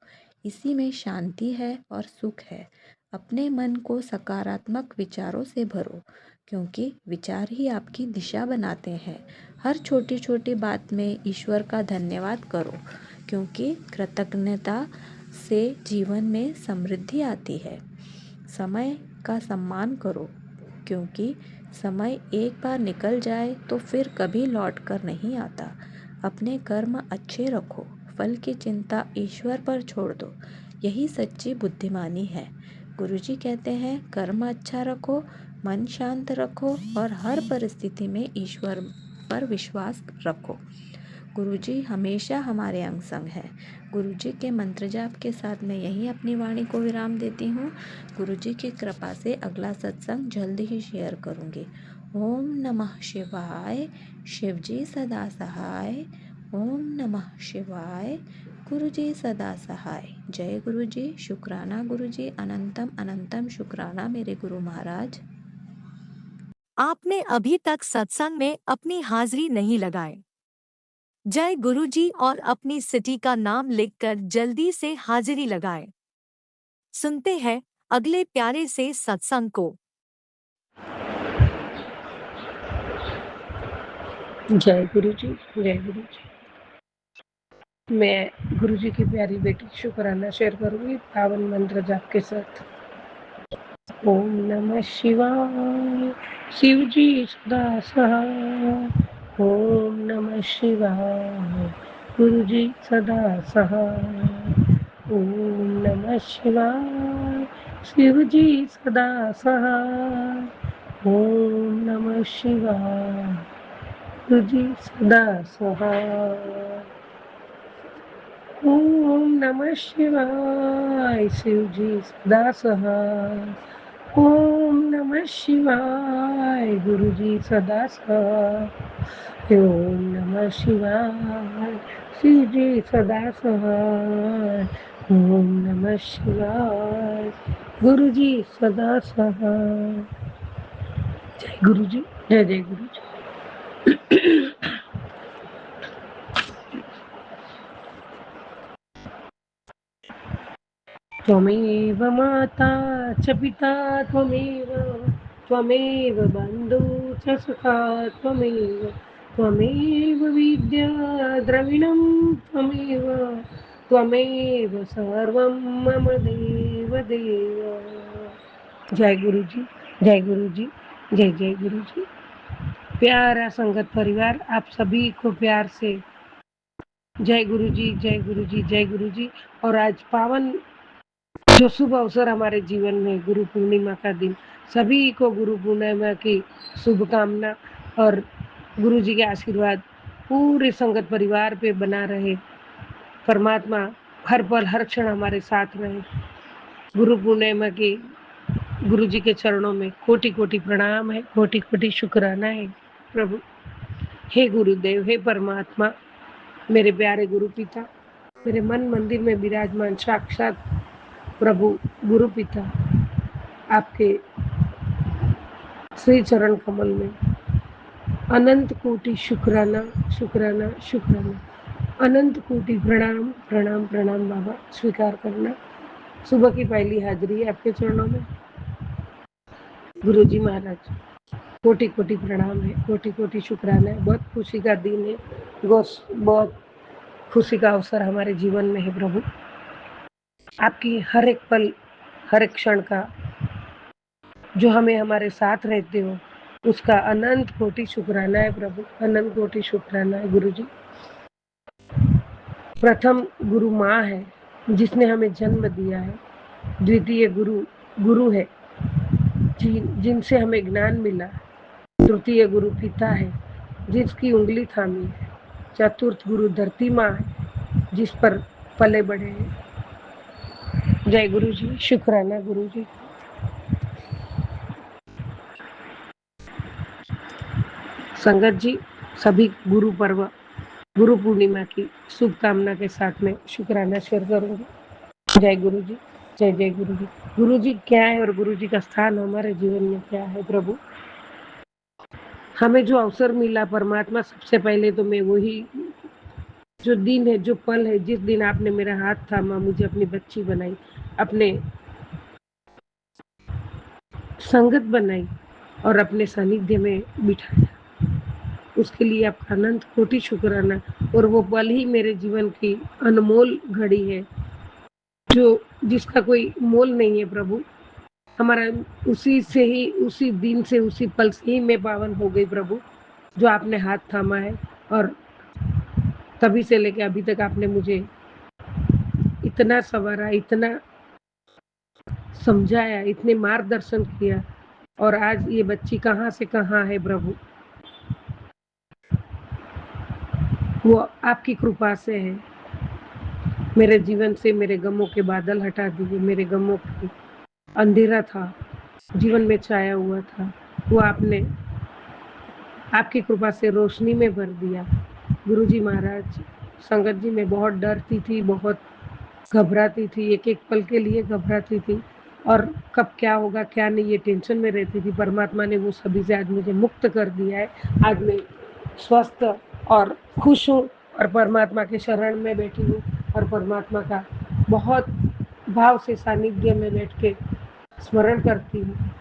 इसी में शांति है और सुख है। अपने मन को सकारात्मक विचारों से भरो, क्योंकि विचार ही आपकी दिशा बनाते हैं। हर छोटी छोटी बात में ईश्वर का धन्यवाद करो, क्योंकि कृतज्ञता से जीवन में समृद्धि आती है। समय का सम्मान करो, क्योंकि समय एक बार निकल जाए तो फिर कभी लौट कर नहीं आता। अपने कर्म अच्छे रखो, फल की चिंता ईश्वर पर छोड़ दो, यही सच्ची बुद्धिमानी है। गुरुजी कहते हैं, कर्म अच्छा रखो, मन शांत रखो और हर परिस्थिति में ईश्वर पर विश्वास रखो। गुरुजी हमेशा हमारे अंग संग है। गुरुजी के मंत्र जाप के साथ मैं यहीं अपनी वाणी को विराम देती हूँ। गुरुजी की कृपा से अगला सत्संग जल्द ही शेयर करूँगी। ओम नमः शिवाय। शिवजी सदा सहाय। ओम नमः शिवाय। गुरुजी सदा सहाय। जय गुरुजी। शुक्राना गुरुजी। अनंतम अनंतम शुक्राना मेरे गुरु महाराज। आपने अभी तक सत्संग में अपनी हाजिरी नहीं लगाई। जय गुरुजी और अपनी सिटी का नाम लिखकर जल्दी से हाजिरी लगाएं। सुनते हैं अगले प्यारे से सत्संग को। जय गुरु जी, जय गुरु जी। मैं गुरु जी की प्यारी बेटी शुक्राना शेयर करूंगी पावन मंत्र जाप के साथ। ओम नमः शिवाय। शिव जी सदा सहाय। ओम नमः शिवाय। गुरु जी सदा सहाय। ओम नमः शिवाय। शिव जी सदा सहाय। ओम नमः शिवाय। गुरु जी सदा सहाय। ओम नमः शिवाय। शिव जी सदा सहाय। ओम नमः शिवाय। गुरु जी सदा सहाय। ओम नमः शिवाय। शिव जी सदा सहाय। ओम नमः शिवाय। गुरु जी सदा सहाय। जय गुरु जी, जय जय गुरु जी। त्वमेव माता च पिता त्वमेव, त्वमेव बन्धु च सखा त्वमेव, त्वमेव विद्या द्रविणं त्वमेव, त्वमेव सर्वं मम देव देव। जय गुरु जी, जय गुरु जी, जय जय गुरु जी। प्यारा संगत परिवार, आप सभी को प्यार से जय गुरु जी, जय गुरु जी, जय गुरु जी। और आज पावन जो शुभ अवसर हमारे जीवन में गुरु पूर्णिमा का दिन, सभी को गुरु पूर्णिमा की शुभकामना और गुरु जी के आशीर्वाद पूरे संगत परिवार पे बना रहे। परमात्मा हर पल हर क्षण हमारे साथ रहे। गुरु पूर्णिमा की गुरु जी के चरणों में कोटि कोटि प्रणाम है, कोटि कोटि शुक्राना है। प्रभु, हे गुरुदेव, हे परमात्मा, मेरे प्यारे गुरु पिता, मेरे मन मंदिर में विराजमान साक्षात प्रभु गुरु पिता, आपके श्री चरण कमल में अनंत कोटि शुक्राना शुक्राना शुक्राना, अनंत कोटि प्रणाम प्रणाम प्रणाम। बाबा, स्वीकार करना सुबह की पहली हाजिरी आपके चरणों में। गुरु जी महाराज, कोटि कोटि प्रणाम है, कोटि कोटि शुक्राना है। बहुत खुशी का दिन है, बहुत खुशी का अवसर हमारे जीवन में है प्रभु। आपकी हर एक पल हर एक क्षण का जो हमें हमारे साथ रहते हो, उसका अनंत कोटि शुक्राना है प्रभु, अनंत कोटि शुक्राना है गुरु जी। प्रथम गुरु माँ है जिसने हमें जन्म दिया है। द्वितीय गुरु गुरु है जिनसे हमें ज्ञान मिला। तृतीय गुरु पिता है जिसकी उंगली थामी है। चतुर्थ गुरु धरती माँ है जिस पर पले बढ़े हैं। जय गुरु जी, शुक्राना गुरु जी। संगत जी, सभी गुरु पर्व, गुरु पूर्णिमा की शुभकामना के साथ में शुक्राना शेयर करूंगी। जय गुरु जी, जय जय गुरु जी। गुरु जी क्या है और गुरु जी का स्थान हमारे जीवन में क्या है प्रभु? हमें जो अवसर मिला परमात्मा, सबसे पहले तो मैं वही जो दिन है, जो पल है, जिस दिन आपने मेरा हाथ थामा, मुझे अपनी बच्ची बनाई, अपने संगत बनाई और अपने सानिध्य में बिठाया, उसके लिए आपका अनंत कोटि शुक्राना। और वो पल ही मेरे जीवन की अनमोल घड़ी है, जो जिसका कोई मोल नहीं है प्रभु। हमारा उसी से ही, उसी दिन से, उसी पल से ही मैं पावन हो गई प्रभु, जो आपने हाथ थामा है। और तभी से लेके अभी तक आपने मुझे इतना संवारा, इतना समझाया, इतने मार्गदर्शन किया, और आज ये बच्ची कहाँ से कहाँ है प्रभु, वो आपकी कृपा से है। मेरे जीवन से मेरे गमों के बादल हटा दिए, मेरे गमों की अंधेरा था, जीवन में छाया हुआ था, वो आपने आपकी कृपा से रोशनी में भर दिया। गुरु जी महाराज, संगत जी, मैं बहुत डरती थी, बहुत घबराती थी, एक एक पल के लिए घबराती थी, और कब क्या होगा क्या नहीं ये टेंशन में रहती थी। परमात्मा ने वो सभी से आज मुझे मुक्त कर दिया है। आज मैं स्वस्थ और खुश हूँ और परमात्मा के शरण में बैठी हूँ, और परमात्मा का बहुत भाव से सानिध्य में बैठ के स्मरण करती हूँ,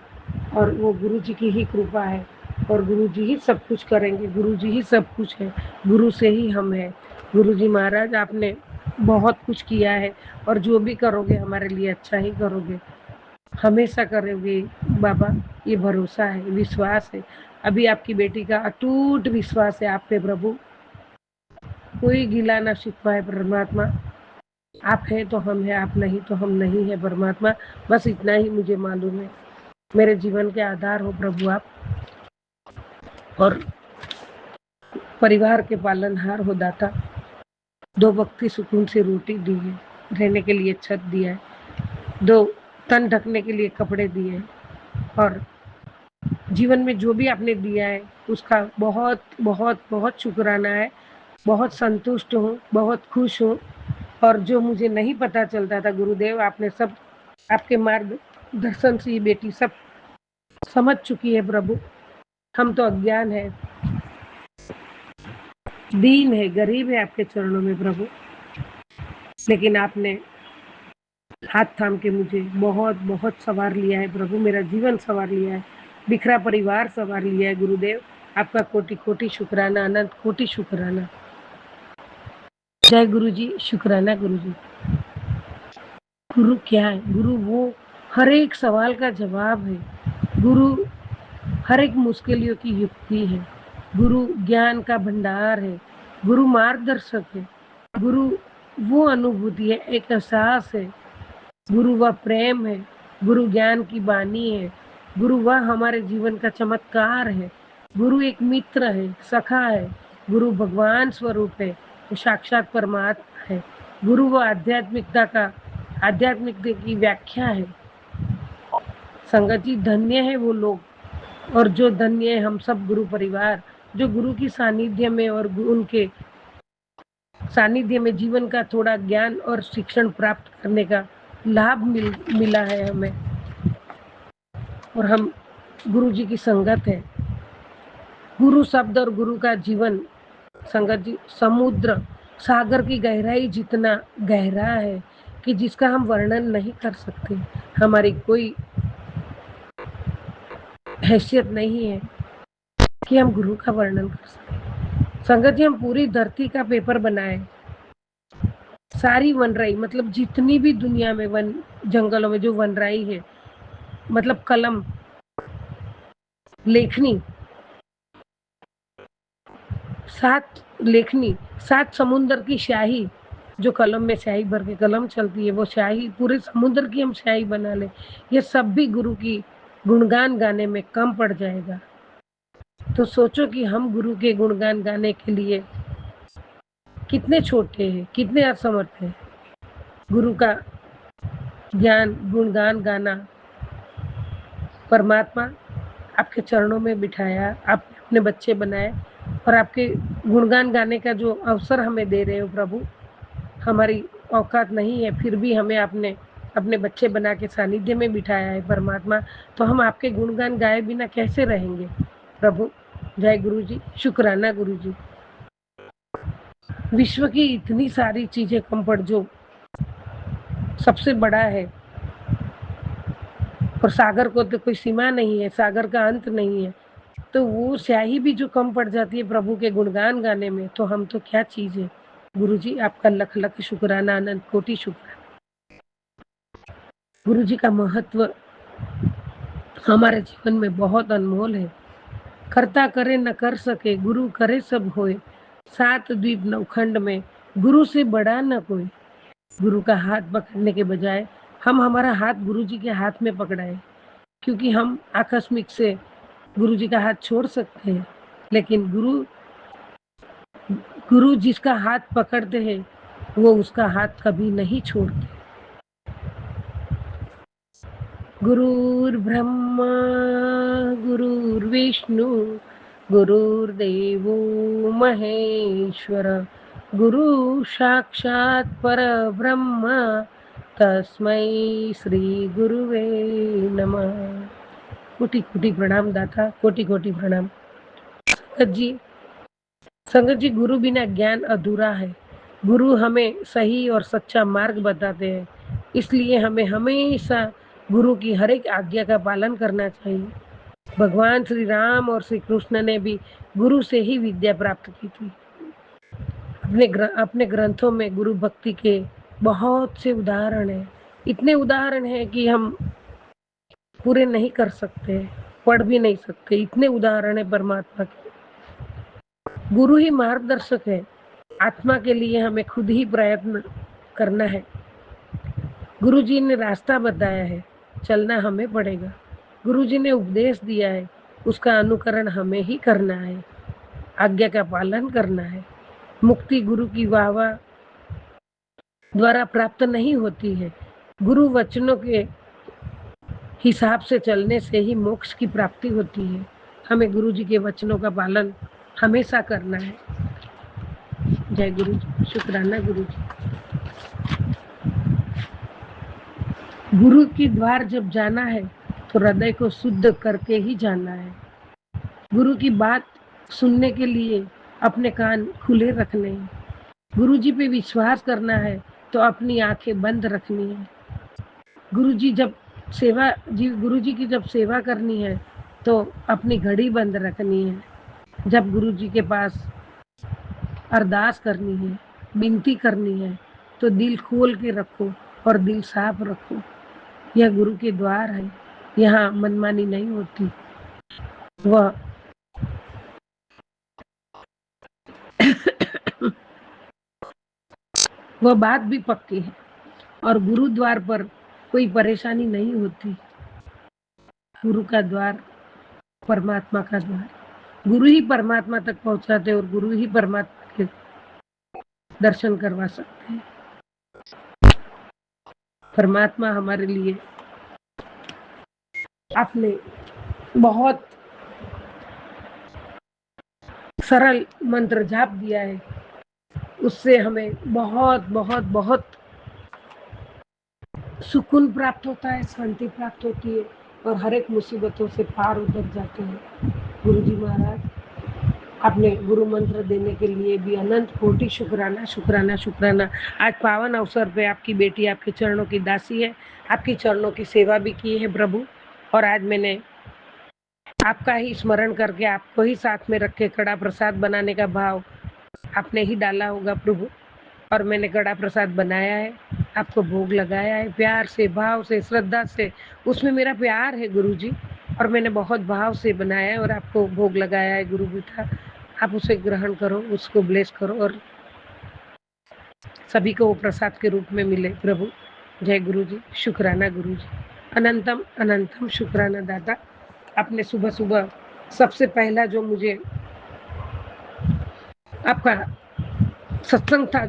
और वो गुरु जी की ही कृपा है, और गुरु जी ही सब कुछ करेंगे, गुरु जी ही सब कुछ है, गुरु से ही हम हैं। गुरु जी महाराज, आपने बहुत कुछ किया है, और जो भी करोगे हमारे लिए अच्छा ही करोगे, हमेशा करोगे बाबा, ये भरोसा है, विश्वास है। अभी आपकी बेटी का अटूट विश्वास है आप पे प्रभु, कोई गिला ना शिकवा है परमात्मा। आप हैं तो हम हैं, आप नहीं तो हम नहीं है परमात्मा, बस इतना ही मुझे मालूम है। मेरे जीवन के आधार हो प्रभु आप, और परिवार के पालनहार हो दाता। 2 वक्त की सुकून से रोटी दी है, रहने के लिए छत दिया है, 2 तन ढकने के लिए कपड़े दिए, और जीवन में जो भी आपने दिया है उसका बहुत बहुत बहुत शुक्राना है। बहुत संतुष्ट हूँ, बहुत खुश हूँ, और जो मुझे नहीं पता चलता था गुरुदेव, आपने सब, आपके मार्गदर्शन से ये बेटी सब समझ चुकी है प्रभु। हम तो अज्ञान है, दीन है, गरीब है आपके चरणों में प्रभु, लेकिन आपने हाथ थाम के मुझे बहुत बहुत संवार लिया है प्रभु, मेरा जीवन संवार लिया है, बिखरा परिवार संवार लिया है गुरुदेव। आपका कोटि कोटि शुक्राना, अनंत कोटि शुक्राना। जय गुरु जी, शुक्राना गुरु जी। गुरु क्या है? गुरु वो हर एक सवाल का जवाब है, गुरु हर एक मुश्किलों की युक्ति है, गुरु ज्ञान का भंडार है, गुरु मार्गदर्शक है, गुरु वो अनुभूति है, एक एहसास है, गुरु वह प्रेम है, गुरु ज्ञान की वाणी है, गुरु वह हमारे जीवन का चमत्कार है, गुरु एक मित्र है, सखा है, गुरु भगवान स्वरूप है, वो साक्षात परमात्मा है, गुरु वह आध्यात्मिकता की व्याख्या है। संगत जी, धन्य है वो लोग, और जो धन्य है हम सब गुरु परिवार, जो गुरु की सानिध्य में और उनके सानिध्य में जीवन का थोड़ा ज्ञान और शिक्षण प्राप्त करने का लाभ मिला है हमें, और हम गुरु जी की संगत है। गुरु शब्द और गुरु का जीवन, संगत जी, समुद्र सागर की गहराई जितना गहरा है कि जिसका हम वर्णन नहीं कर सकते। हमारी कोई हैसियत नहीं है कि हम गुरु का वर्णन कर सकें। संगत जी, हम पूरी धरती का पेपर बनाए, सारी वनराई, मतलब जितनी भी दुनिया में वन जंगलों में जो वनराई है, मतलब कलम, लेखनी, 7 लेखनी, 7 समुद्र की स्याही, जो कलम में स्याही भर के कलम चलती है, वो स्याही पूरे समुद्र की हम स्याही बना ले, ये सब भी गुरु की गुणगान गाने में कम पड़ जाएगा। तो सोचो कि हम गुरु के गुणगान गाने के लिए कितने छोटे हैं, कितने असमर्थ हैं। गुरु का ज्ञान गुणगान गाना, परमात्मा आपके चरणों में बिठाया, आपने अपने बच्चे बनाए और आपके गुणगान गाने का जो अवसर हमें दे रहे हो प्रभु, हमारी औकात नहीं है फिर भी हमें आपने अपने बच्चे बना के सानिध्य में बिठाया है परमात्मा, तो हम आपके गुणगान गाए बिना कैसे रहेंगे प्रभु। जय गुरु जी, शुक्राना गुरु जी। विश्व की इतनी सारी चीजें कंफर्ट जो सबसे बड़ा है, और सागर को तो कोई सीमा नहीं है, सागर का अंत नहीं है, तो वो स्याही भी जो कम पड़ जाती है प्रभु के गुणगान गाने में, तो हम तो क्या चीज है। गुरु जी आपका लख लख शुक्राना, अनंत कोटि शुक्राना। गुरु जी का महत्व हमारे जीवन में बहुत अनमोल है। करता करे न कर सके, गुरु करे सब होए। 7 द्वीप नवखंड में गुरु से बड़ा न कोई। गुरु का हाथ पकड़ने के बजाय हम हमारा हाथ गुरु जी के हाथ में पकड़ाए, क्योंकि हम आकस्मिक से गुरु जी का हाथ छोड़ सकते हैं, लेकिन गुरु जिसका हाथ पकड़ते हैं वो उसका हाथ कभी नहीं छोड़ते। गुरुर्ब्रह्मा गुरुर्विष्णु गुरुर्देवो महेश्वर, गुरु साक्षात् परब्रह्म तस्मै श्री गुरुवे नमः। कोटि कोटि प्रणाम दाता, कोटि कोटि प्रणाम। संगत जी, गुरु बिना ज्ञान अधूरा है। गुरु हमें सही और सच्चा मार्ग बताते हैं, इसलिए हमें हमेशा गुरु की हर एक आज्ञा का पालन करना चाहिए। भगवान श्री राम और श्री कृष्ण ने भी गुरु से ही विद्या प्राप्त की थी। अपने ग्रंथों में गुरु भक्ति के बहुत से उदाहरण हैं। इतने उदाहरण हैं कि हम पूरे नहीं कर सकते, पढ़ भी नहीं सकते, इतने उदाहरण है परमात्मा के। गुरु ही मार्गदर्शक है। आत्मा के लिए हमें खुद ही प्रयत्न करना है। गुरु जी ने रास्ता बताया है, चलना हमें पड़ेगा। गुरु जी ने उपदेश दिया है, उसका अनुकरण हमें ही करना है, आज्ञा का पालन करना है। मुक्ति गुरु की वाहवा द्वारा प्राप्त नहीं होती है, गुरु वचनों के हिसाब से चलने से ही मोक्ष की प्राप्ति होती है। हमें गुरु जी के वचनों का पालन हमेशा करना है। जय गुरु जी, शुक्राना गुरु जी। गुरु के द्वार जब जाना है तो हृदय को शुद्ध करके ही जाना है। गुरु की बात सुनने के लिए अपने कान खुले रखने हैं। गुरु जी पे विश्वास करना है तो अपनी आंखें बंद रखनी है। गुरु जी की जब सेवा करनी है तो अपनी घड़ी बंद रखनी है। जब गुरु जी के पास अरदास करनी है, विनती करनी है, तो दिल खोल के रखो और दिल साफ रखो। यह गुरु के द्वार है, यहाँ मनमानी नहीं होती। वह बात भी पक्की है और गुरु द्वार पर कोई परेशानी नहीं होती। गुरु का द्वार परमात्मा का द्वार, गुरु ही परमात्मा तक पहुंचाते और गुरु ही परमात्मा के दर्शन करवा सकते हैं। परमात्मा हमारे लिए आपने बहुत सरल मंत्र जाप दिया है, उससे हमें बहुत बहुत बहुत सुकून प्राप्त होता है, शांति प्राप्त होती है और हर एक मुसीबतों से पार उतर जाते हैं। गुरु जी महाराज, अपने गुरु मंत्र देने के लिए भी अनंत कोटि शुक्राना शुक्राना शुक्राना। आज पावन अवसर पे आपकी बेटी आपके चरणों की दासी है, आपके चरणों की सेवा भी की है प्रभु, और आज मैंने आपका ही स्मरण करके आपको ही साथ में रख के कड़ा प्रसाद बनाने का भाव आपने ही डाला होगा प्रभु, और मैंने कड़ा प्रसाद बनाया है, आपको भोग लगाया है प्यार से, भाव से, श्रद्धा से। उसमें मेरा प्यार है गुरु जी, और मैंने बहुत भाव से बनाया है और आपको भोग लगाया है। गुरु बेटा, आप उसे ग्रहण करो, उसको ब्लेस करो और सभी को वो प्रसाद के रूप में मिले प्रभु। जय गुरु जी, शुक्राना गुरु जी, अनंतम अनंतम शुक्राना दादा। आपने सुबह सुबह सबसे पहला जो मुझे आपका सत्संग था,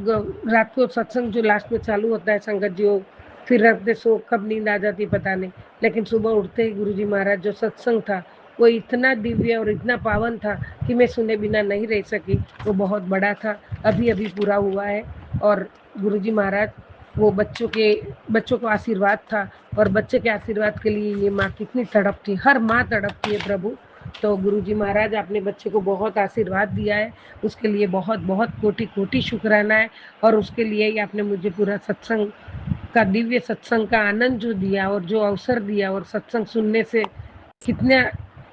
रात को सत्संग जो लास्ट में चालू होता है संगत जी, फिर रखते सो कब नींद आ जाती पता नहीं, लेकिन सुबह उठते ही गुरु जी महाराज जो सत्संग था वो इतना दिव्य और इतना पावन था कि मैं सुने बिना नहीं रह सकी। वो बहुत बड़ा था, अभी अभी पूरा हुआ है। और गुरुजी महाराज वो बच्चों को आशीर्वाद था, और बच्चे के आशीर्वाद के लिए ये माँ कितनी तड़पती, हर माँ तड़पती है प्रभु। तो गुरुजी महाराज आपने बच्चे को बहुत आशीर्वाद दिया है, उसके लिए बहुत बहुत कोटि कोटि शुक्राना है। और उसके लिए ही आपने मुझे पूरा सत्संग का, दिव्य सत्संग का आनंद जो दिया और जो अवसर दिया, और सत्संग सुनने से कितने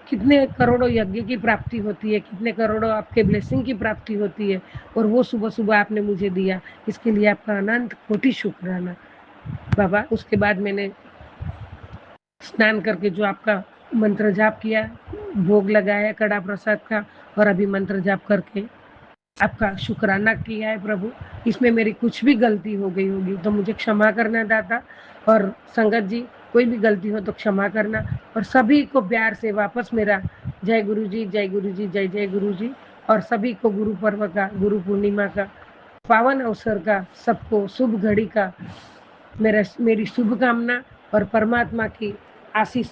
कितने करोड़ों यज्ञ की प्राप्ति होती है, कितने करोड़ों आपके ब्लेसिंग की प्राप्ति होती है, और वो सुबह सुबह आपने मुझे दिया, इसके लिए आपका अनंत कोटि शुक्राना बाबा। उसके बाद मैंने स्नान करके जो आपका मंत्र जाप किया, भोग लगाया कड़ा प्रसाद का, और अभी मंत्र जाप करके आपका शुक्राना किया है प्रभु। इसमें मेरी कुछ भी गलती हो गई होगी तो मुझे क्षमा करना दाता, और संगत जी कोई भी गलती हो तो क्षमा करना, और सभी को प्यार से वापस मेरा जय गुरु जी, जय गुरु जी, जय जय गुरु जी। और सभी को गुरु पर्व का, गुरु पूर्णिमा का, पावन अवसर का, सबको शुभ घड़ी का मेरी शुभकामना, और परमात्मा की आशीष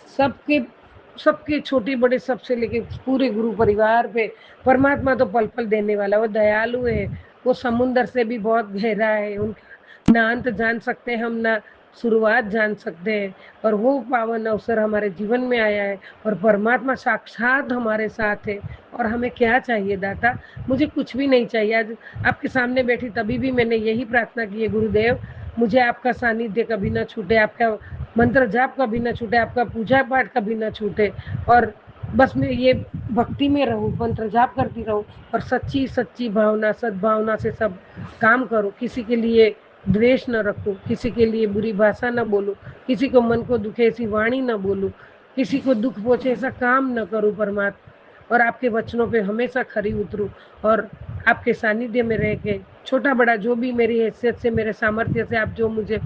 सबके छोटे बड़े सबसे लेके पूरे गुरु परिवार पे। परमात्मा तो पल पल देने वाला, वो दयालु है, वो समुंदर से भी बहुत गहरा है, उनका ना अंत जान सकते हम, ना शुरुआत जान सकते हैं। और वो पावन अवसर हमारे जीवन में आया है, और परमात्मा साक्षात हमारे साथ है। और हमें क्या चाहिए दाता? मुझे कुछ भी नहीं चाहिए। आज आपके सामने बैठी तभी भी मैंने यही प्रार्थना की है, गुरुदेव मुझे आपका सानिध्य कभी ना छूटे, आपका मंत्र जाप कभी ना छूटे, आपका पूजा पाठ कभी ना छूटे, और बस मैं ये भक्ति में रहूं, मंत्र जाप करती रहूं, और सच्ची सच्ची भावना, सद्भावना से सब काम करूं। किसी के लिए द्वेष न रखूं, किसी के लिए बुरी भाषा न बोलूं, किसी को मन को दुखे ऐसी वाणी न बोलूं, किसी को दुख पहुंचे ऐसा काम न करूं परमात्मा, और आपके वचनों पे हमेशा खरी उतरूं, और आपके सानिध्य में रह के छोटा बड़ा जो भी मेरी हैसियत से, मेरे सामर्थ्य से आप जो मुझे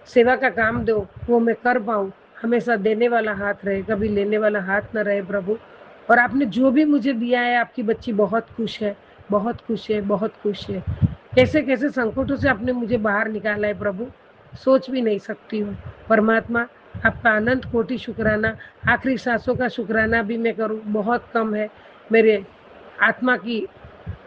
सेवा का काम दो वो मैं कर पाऊँ। हमेशा देने वाला हाथ रहे, कभी लेने वाला हाथ न रहे प्रभु। और आपने जो भी मुझे दिया है, आपकी बच्ची बहुत खुश है, बहुत खुश है, बहुत खुश है। कैसे कैसे संकटों से आपने मुझे बाहर निकाला है प्रभु, सोच भी नहीं सकती हूँ। परमात्मा आपका अनंत कोटि शुक्राना। आखिरी सांसों का शुक्राना भी मैं करूँ बहुत कम है। मेरे आत्मा की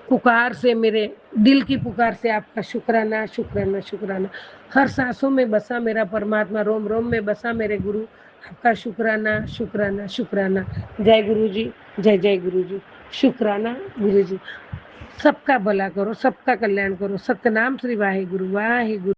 पुकार से, मेरे दिल की पुकार से आपका शुक्राना, शुक्राना, शुक्राना। हर सांसों में बसा मेरा परमात्मा, रोम रोम में बसा मेरे गुरु, आपका शुक्राना, शुक्राना, शुक्राना। जय गुरु जी, जय जय गुरु जी। शुक्राना गुरु जी। सबका भला करो, सबका कल्याण करो। सतनाम श्री वाहे गुरु, वाहे गुरु।